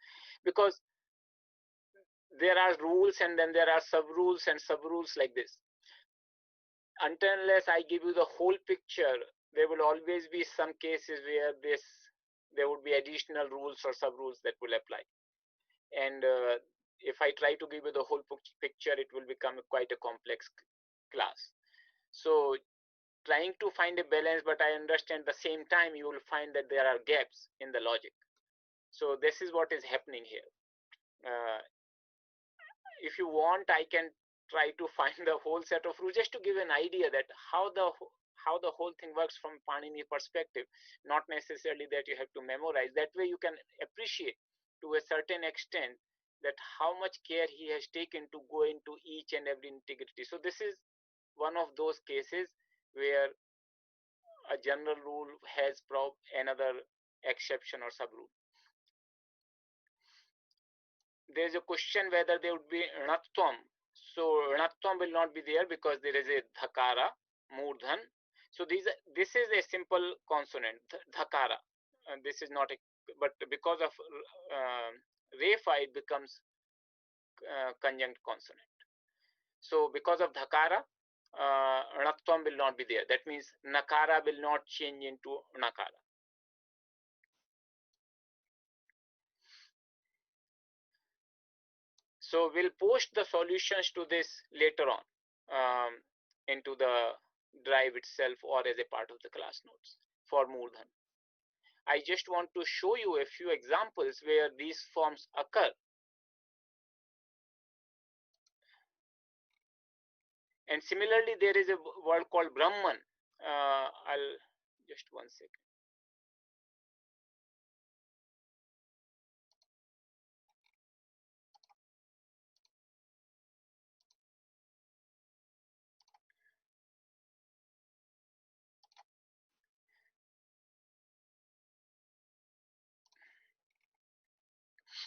because there are rules and then there are sub rules and sub rules like this. Until unless I give you the whole picture, there will always be some cases where there would be additional rules or sub rules that will apply. And if I try to give you the whole picture, it will become quite a complex class. So trying to find a balance, but I understand at the same time you will find that there are gaps in the logic. So this is what is happening here. If you want, I can try to find the whole set of rules just to give an idea that how the whole thing works from Panini perspective, not necessarily that you have to memorize. That way you can appreciate to a certain extent that how much care he has taken to go into each and every integrity. So this is one of those cases where a general rule has another exception or sub rule. There is a question whether there would be णत्वम. So णत्वम will not be there because there is a dhakara, murdhan. So this is a simple consonant, dhakara. This is not a, but because of refa, it becomes conjunct consonant. So because of dhakara, णत्वम will not be there. That means nakara will not change into nakara. So we'll post the solutions to this later on into the drive itself or as a part of the class notes for Murdhan. I just want to show you a few examples where these forms occur. And similarly, there is a word called Brahman. I'll just 1 second.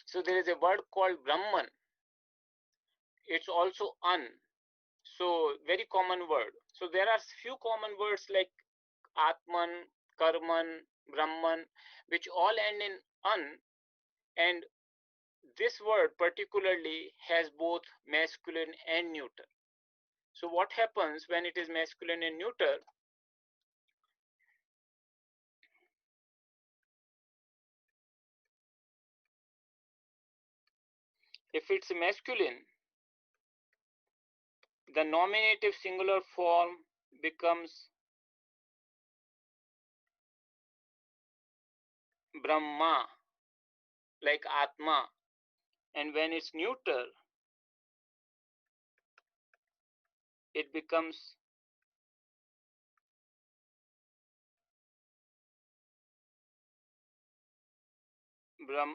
So there is a word called Brahman. It's also un. So very common word. So there are few common words like Atman, Karman, Brahman, which all end in un, and this word particularly has both masculine and neuter. So what happens when it is masculine and neuter? If it's masculine, the nominative singular form becomes Brahma, like Atma, and when it's neuter, it becomes Brahma.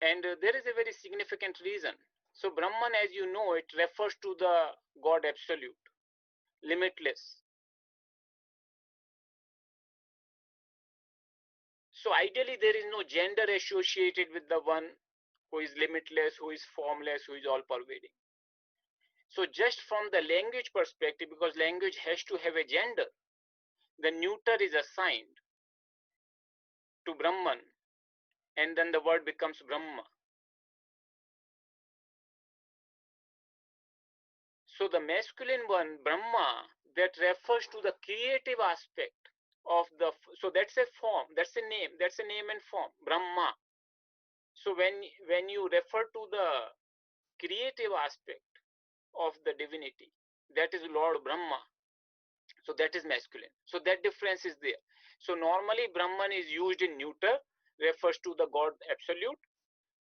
And there is a very significant reason. So Brahman, as you know, it refers to the God absolute, limitless. So ideally, there is no gender associated with the one who is limitless, who is formless, who is all pervading. So just from the language perspective, because language has to have a gender, the neuter is assigned to Brahman, and then the word becomes Brahma. So the masculine one, Brahma, that refers to the creative aspect of the, so that's a form, that's a name and form, Brahma. So when you refer to the creative aspect of the divinity, that is Lord Brahma, so that is masculine. So that difference is there. So normally Brahman is used in neuter, refers to the God absolute,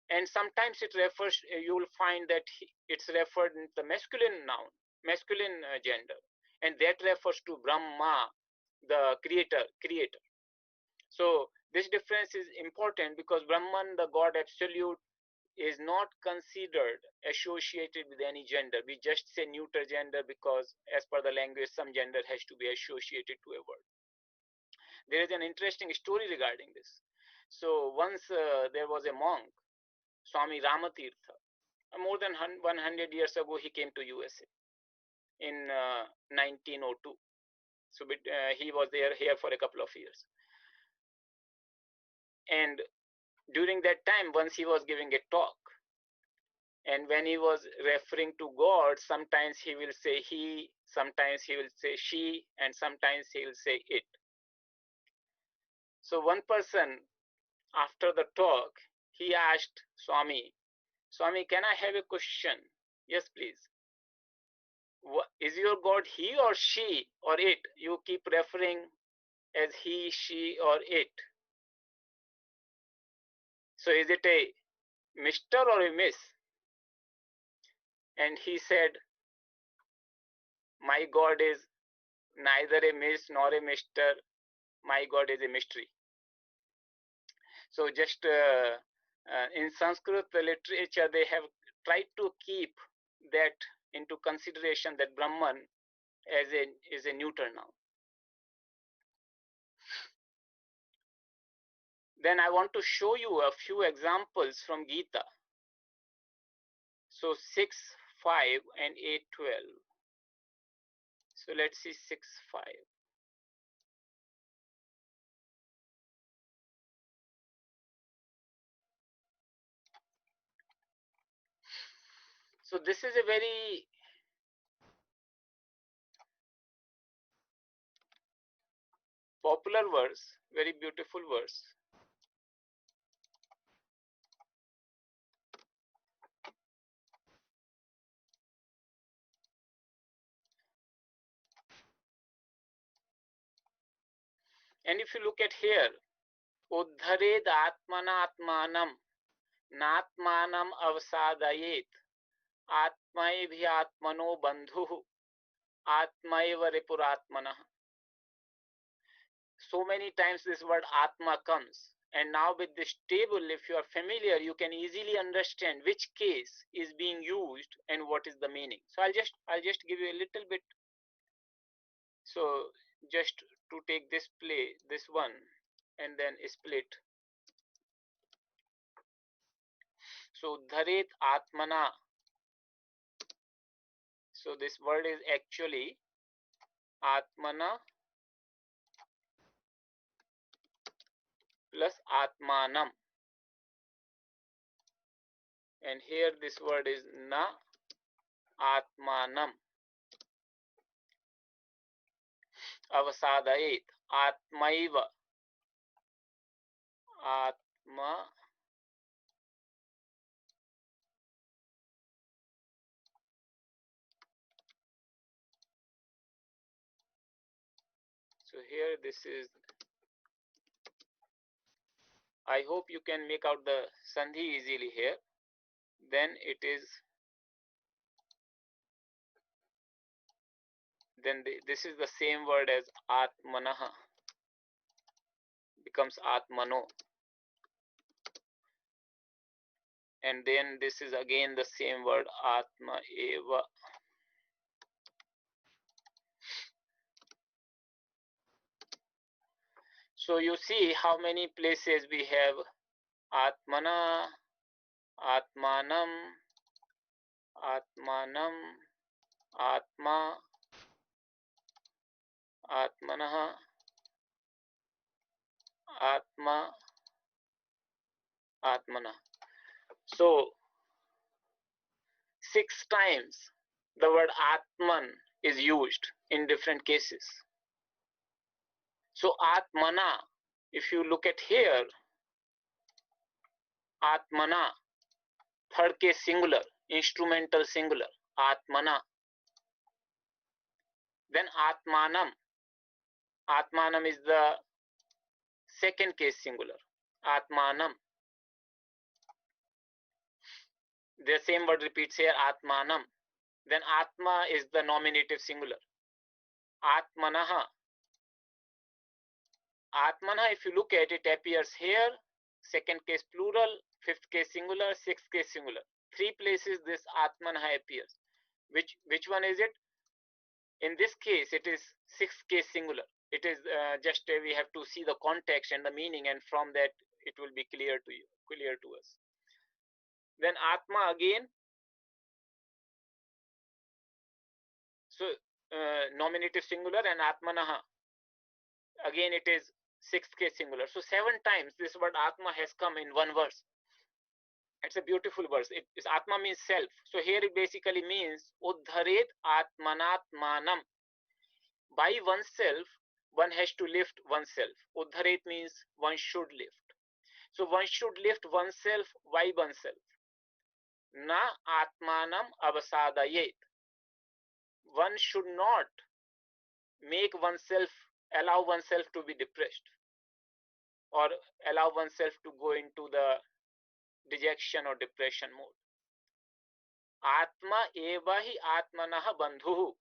and sometimes it refers, you will find that it's referred in the masculine noun, masculine gender, and that refers to Brahma, the creator. So this difference is important because Brahman, the God absolute, is not considered associated with any gender. We just say neuter gender because as per the language, some gender has to be associated to a word. There is an interesting story regarding this. So once there was a monk, Swami Ramatirtha. More than 100 years ago, he came to USA in 1902. So he was here for a couple of years. And during that time, once he was giving a talk, and when he was referring to God, sometimes he will say he, sometimes he will say she, and sometimes he will say it. So one person, after the talk, he asked Swami, can I have a question? Yes, please. Is your God he or she or it? You keep referring as he, she, or it. So is it a Mr. or a Miss? And he said, my God is neither a Miss nor a Mr. My God is a mystery. So just in Sanskrit literature, they have tried to keep that into consideration, that Brahman is a neuter noun. Then I want to show you a few examples from Gita. So 6, 5 and 8, 12. So let's see 6, 5. So this is a very popular verse, very beautiful verse. And if you look at here, Uddhared Atmanatmanam Natmanam Avsadayet Atmaibhyatmano Bandhu Atmaiva Ripuratmanah. So many times this word Atma comes. And now with this table, if you are familiar, you can easily understand which case is being used and what is the meaning. So I'll just give you a little bit. So just to take this one, and then split. So Dharet Atmana. So this word is actually Atmana plus Atmanam. And here this word is Na Atmanam. Avasadaet Atmaiva. Atma. So here this is, I hope you can make out the Sandhi easily here. Then it is, then this is the same word as Atmanaha, becomes Atmano. And then this is again the same word Atma Eva. So you see how many places we have Atmana, Atmanam, Atmanam, Atma, Atmanaha, Atma, Atmana. So 6 times the word Atman is used in different cases. So Atmana, if you look at here, Atmana, third case singular, instrumental singular, Atmana. Then Atmanam. Atmanam is the second case singular, Atmanam. The same word repeats here, Atmanam. Then Atma is the nominative singular. Atmanaha. Atmana, if you look at it, appears here, second case plural, fifth case singular, sixth case singular. Three places this Atmana appears. Which one is it? In this case, it is sixth case singular. It is just we have to see the context and the meaning, and from that it will be clear to us. Then Atma again. So nominative singular and Atmanaha. Again, it is sixth case singular. So 7 times this word Atma has come in one verse. It's a beautiful verse. Atma means self. So here it basically means Uddharet Atmanatmanam. By oneself, one has to lift oneself. Uddharet means one should lift. So one should lift oneself by oneself. Na Atmanam avasadayet. One should not allow oneself to be depressed or allow oneself to go into the dejection or depression mode. Atma eva hi atmanaha bandhuhu.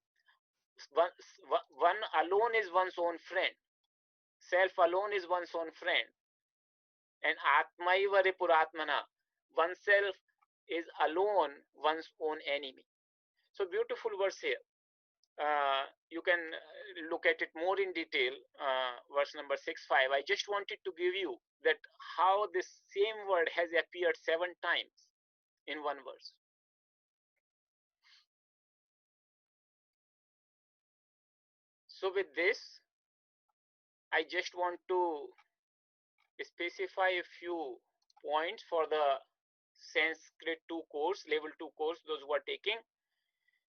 One alone is one's own friend. Self alone is one's own friend. And atma eva ripuratmana. Oneself is alone one's own enemy. So beautiful verse here. You can look at it more in detail, verse number 6-5. I just wanted to give you that how this same word has appeared 7 times in one verse. So with this, I just want to specify a few points for the Sanskrit 2 course, level 2 course, those who are taking.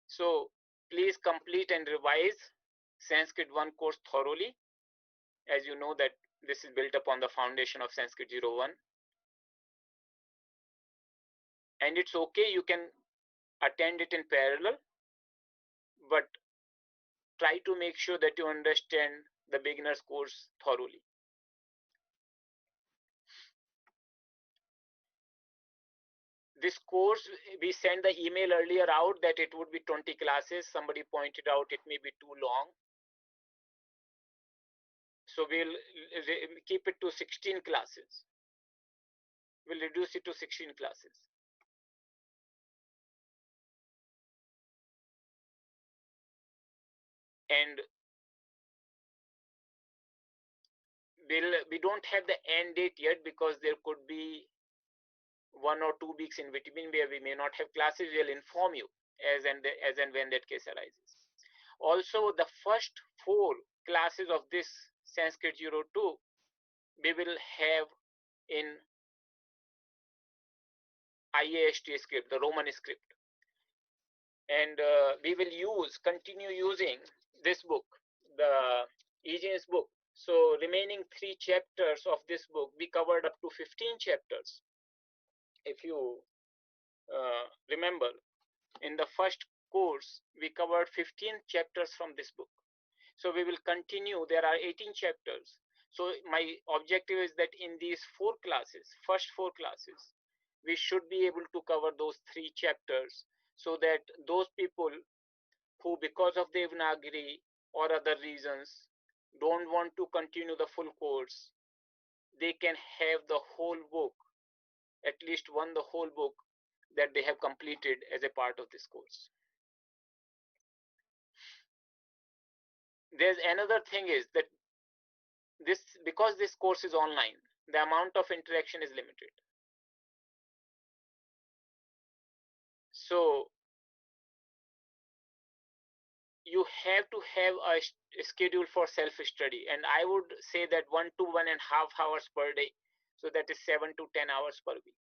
So please complete and revise Sanskrit 1 course thoroughly. As you know that this is built upon the foundation of Sanskrit 01. And it's okay, you can attend it in parallel, but try to make sure that you understand the beginner's course thoroughly. This course, we sent the email earlier out that it would be 20 classes. Somebody pointed out it may be too long. So we'll keep it to 16 classes. We'll reduce it to 16 classes. And we don't have the end date yet because there could be 1 or 2 weeks in between where we may not have classes. We'll inform you as and when that case arises. Also, the first 4 classes of this Sanskrit 02 we will have in IAST script, the Roman script, and we will continue using this book, the Eugenics book. So remaining 3 chapters of this book, we covered up to 15 chapters. If you remember, in the first course, we covered 15 chapters from this book. So we will continue. There are 18 chapters. So my objective is that in these 4 classes, first 4 classes, we should be able to cover those 3 chapters so that those people who, because of Devanagari or other reasons, don't want to continue the full course, they can have the whole book, at least the whole book that they have completed as a part of this course. There's another thing is that because this course is online, the amount of interaction is limited. So you have to have a schedule for self-study, and I would say that 1 to 1.5 hours per day. So that is 7 to 10 hours per week.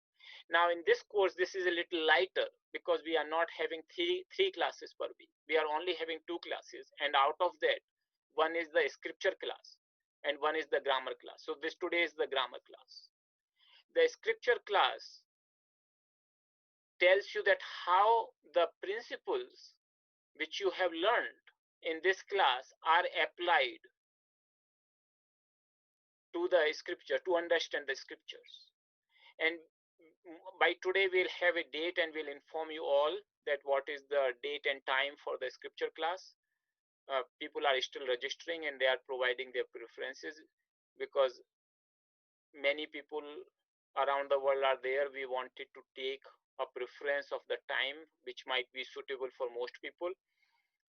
Now in this course, this is a little lighter because we are not having three classes per week. We are only having 2 classes, and out of that, one is the scripture class and one is the grammar class. So this today is the grammar class. The scripture class tells you that how the principles which you have learned in this class are applied to the scripture, to understand the scriptures. And by today we'll have a date and we'll inform you all that what is the date and time for the scripture class. People are still registering and they are providing their preferences, because many people around the world are there. We wanted to take a preference of the time which might be suitable for most people,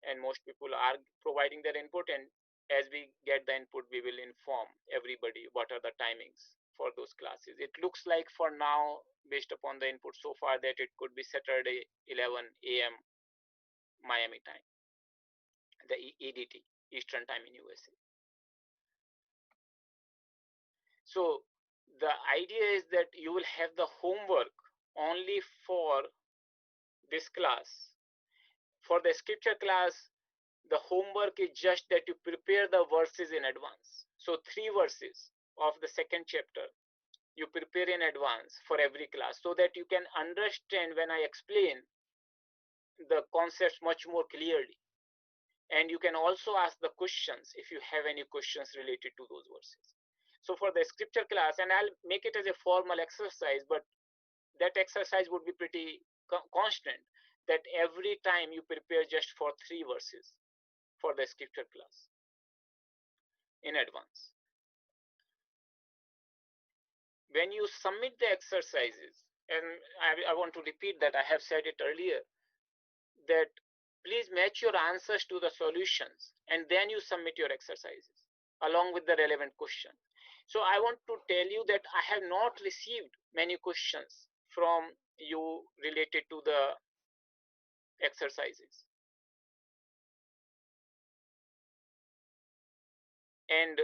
and most people are providing their input, and as we get the input we will inform everybody what are the timings for those classes. It looks like for now, based upon the input so far, that it could be Saturday 11 a.m. Miami time, the EDT, Eastern time in USA. So the idea is that you will have the homework only for this class. For the scripture class, the homework is just that you prepare the verses in advance. So 3 verses of the second chapter you prepare in advance for every class, so that you can understand when I explain the concepts much more clearly. And you can also ask the questions if you have any questions related to those verses. So for the scripture class, and I'll make it as a formal exercise, but that exercise would be pretty constant, that every time you prepare just for 3 verses for the scripture class in advance. When you submit the exercises, and I want to repeat that I have said it earlier, that please match your answers to the solutions and then you submit your exercises along with the relevant questions. So I want to tell you that I have not received many questions from you related to the exercises. And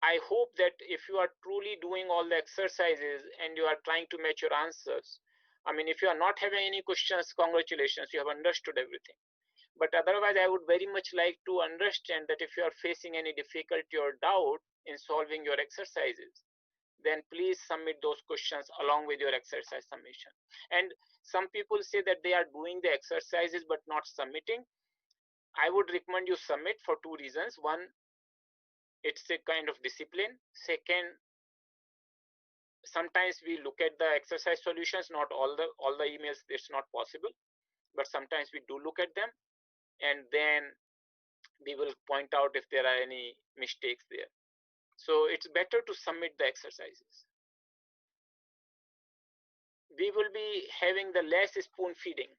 I hope that if you are truly doing all the exercises and you are trying to match your answers, I mean, if you are not having any questions, congratulations, you have understood everything. But otherwise, I would very much like to understand that if you are facing any difficulty or doubt in solving your exercises, then please submit those questions along with your exercise submission. And some people say that they are doing the exercises but not submitting. I would recommend you submit for 2 reasons. One, it's a kind of discipline. Second, sometimes we look at the exercise solutions, not all the emails, it's not possible, but sometimes we do look at them, and then we will point out if there are any mistakes there. So it's better to submit the exercises. We will be having the less spoon feeding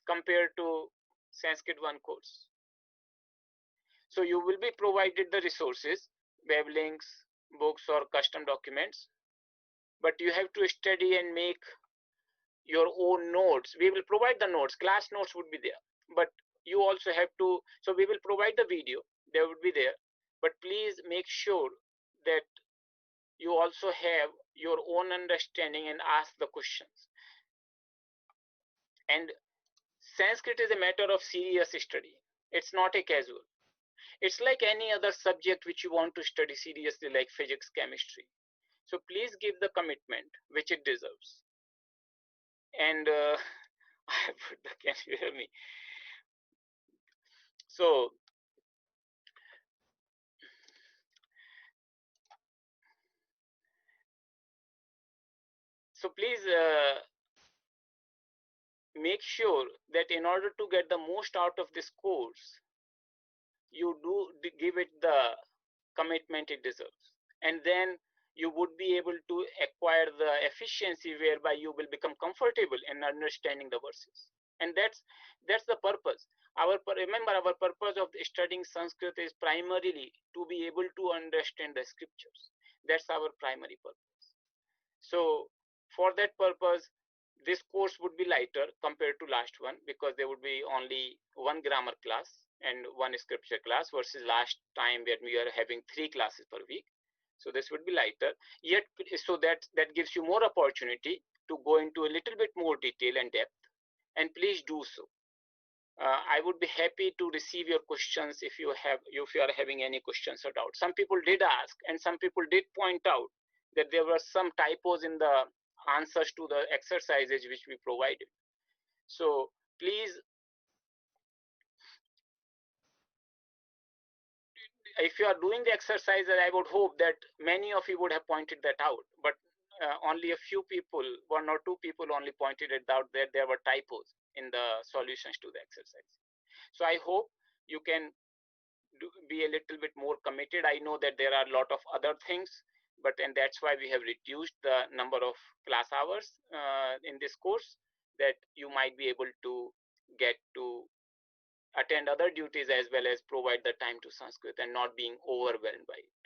compared to Sanskrit 1 course. So you will be provided the resources, web links, books or custom documents, but you have to study and make your own notes. We will provide the notes, class notes would be there, but you also have to, so we will provide the video, they would be there, but please make sure that you also have your own understanding and ask the questions. And Sanskrit is a matter of serious study. It's not a casual. It's like any other subject which you want to study seriously, like physics, chemistry. So please give the commitment which it deserves. And can you hear me? So please make sure that in order to get the most out of this course, you do give it the commitment it deserves, and then you would be able to acquire the efficiency whereby you will become comfortable in understanding the verses. And that's the purpose. Remember, our purpose of studying Sanskrit is primarily to be able to understand the scriptures. That's our primary purpose. So for that purpose, this course would be lighter compared to last one, because there would be only 1 grammar class and 1 scripture class, versus last time when we are having 3 classes per week. So this would be lighter, yet so that gives you more opportunity to go into a little bit more detail and depth, and please do so. I would be happy to receive your questions if you are having any questions or doubts. Some people did ask, and some people did point out that there were some typos in the answers to the exercises which we provided. So please if you are doing the exercise, I would hope that many of you would have pointed that out, but only a few people, one or two people only pointed it out that there were typos in the solutions to the exercise. So I hope you can be a little bit more committed. I know that there are a lot of other things, and that's why we have reduced the number of class hours in this course, that you might be able to get to attend other duties as well as provide the time to Sanskrit and not being overwhelmed by it.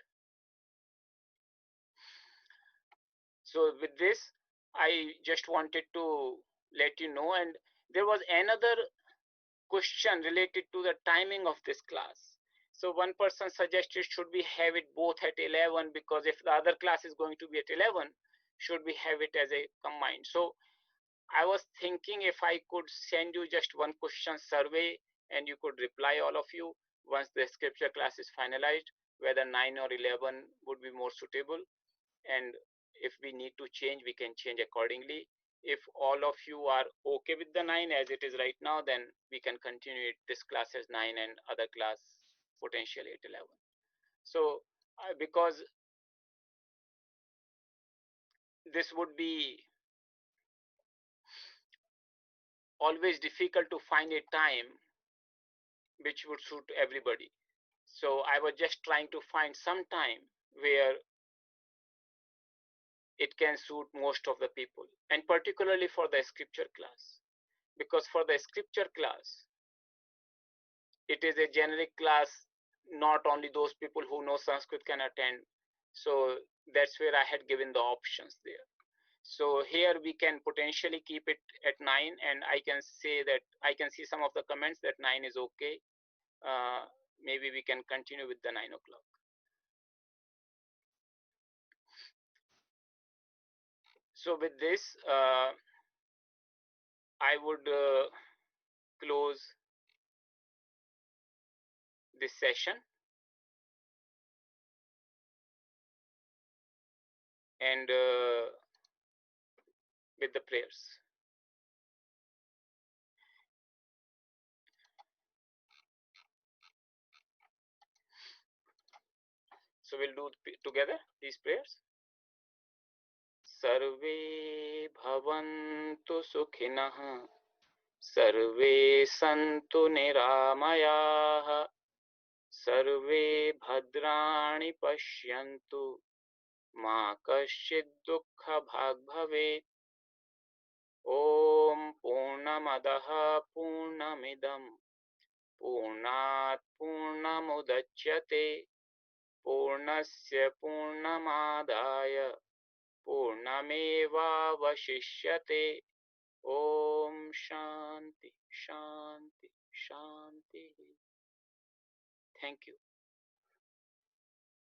So with this, I just wanted to let you know. And there was another question related to the timing of this class. So one person suggested, should we have it both at 11, because if the other class is going to be at 11, should we have it as a combined? So I was thinking if I could send you just one question survey and you could reply, all of you, once the scripture class is finalized, whether 9 or 11 would be more suitable. And if we need to change, we can change accordingly. If all of you are okay with the 9 as it is right now, then we can continue it, this class as 9 and other class potentially at 11. So because this would be always difficult to find a time which would suit everybody. So I was just trying to find some time where it can suit most of the people, and particularly for the scripture class, because for the scripture class, it is a generic class. Not only those people who know Sanskrit can attend. So that's where I had given the options there. So here we can potentially keep it at 9, and I can say that I can see some of the comments that 9 is okay. Maybe we can continue with the 9 o'clock. So with this, I would close this session, and with the prayers. So we'll do together these prayers. Sarve bhavantu sukhinah, sarve santu niramayah, sarve bhadrani pashyantu, ma kaschid dukkha bhag bhavet. Om Purnamadaha Purnamidam Purnat Purnamudachyate Purnasya Purnamadaya Purnameva Vashishyate. Om Shanti Shanti Shanti. Thank you.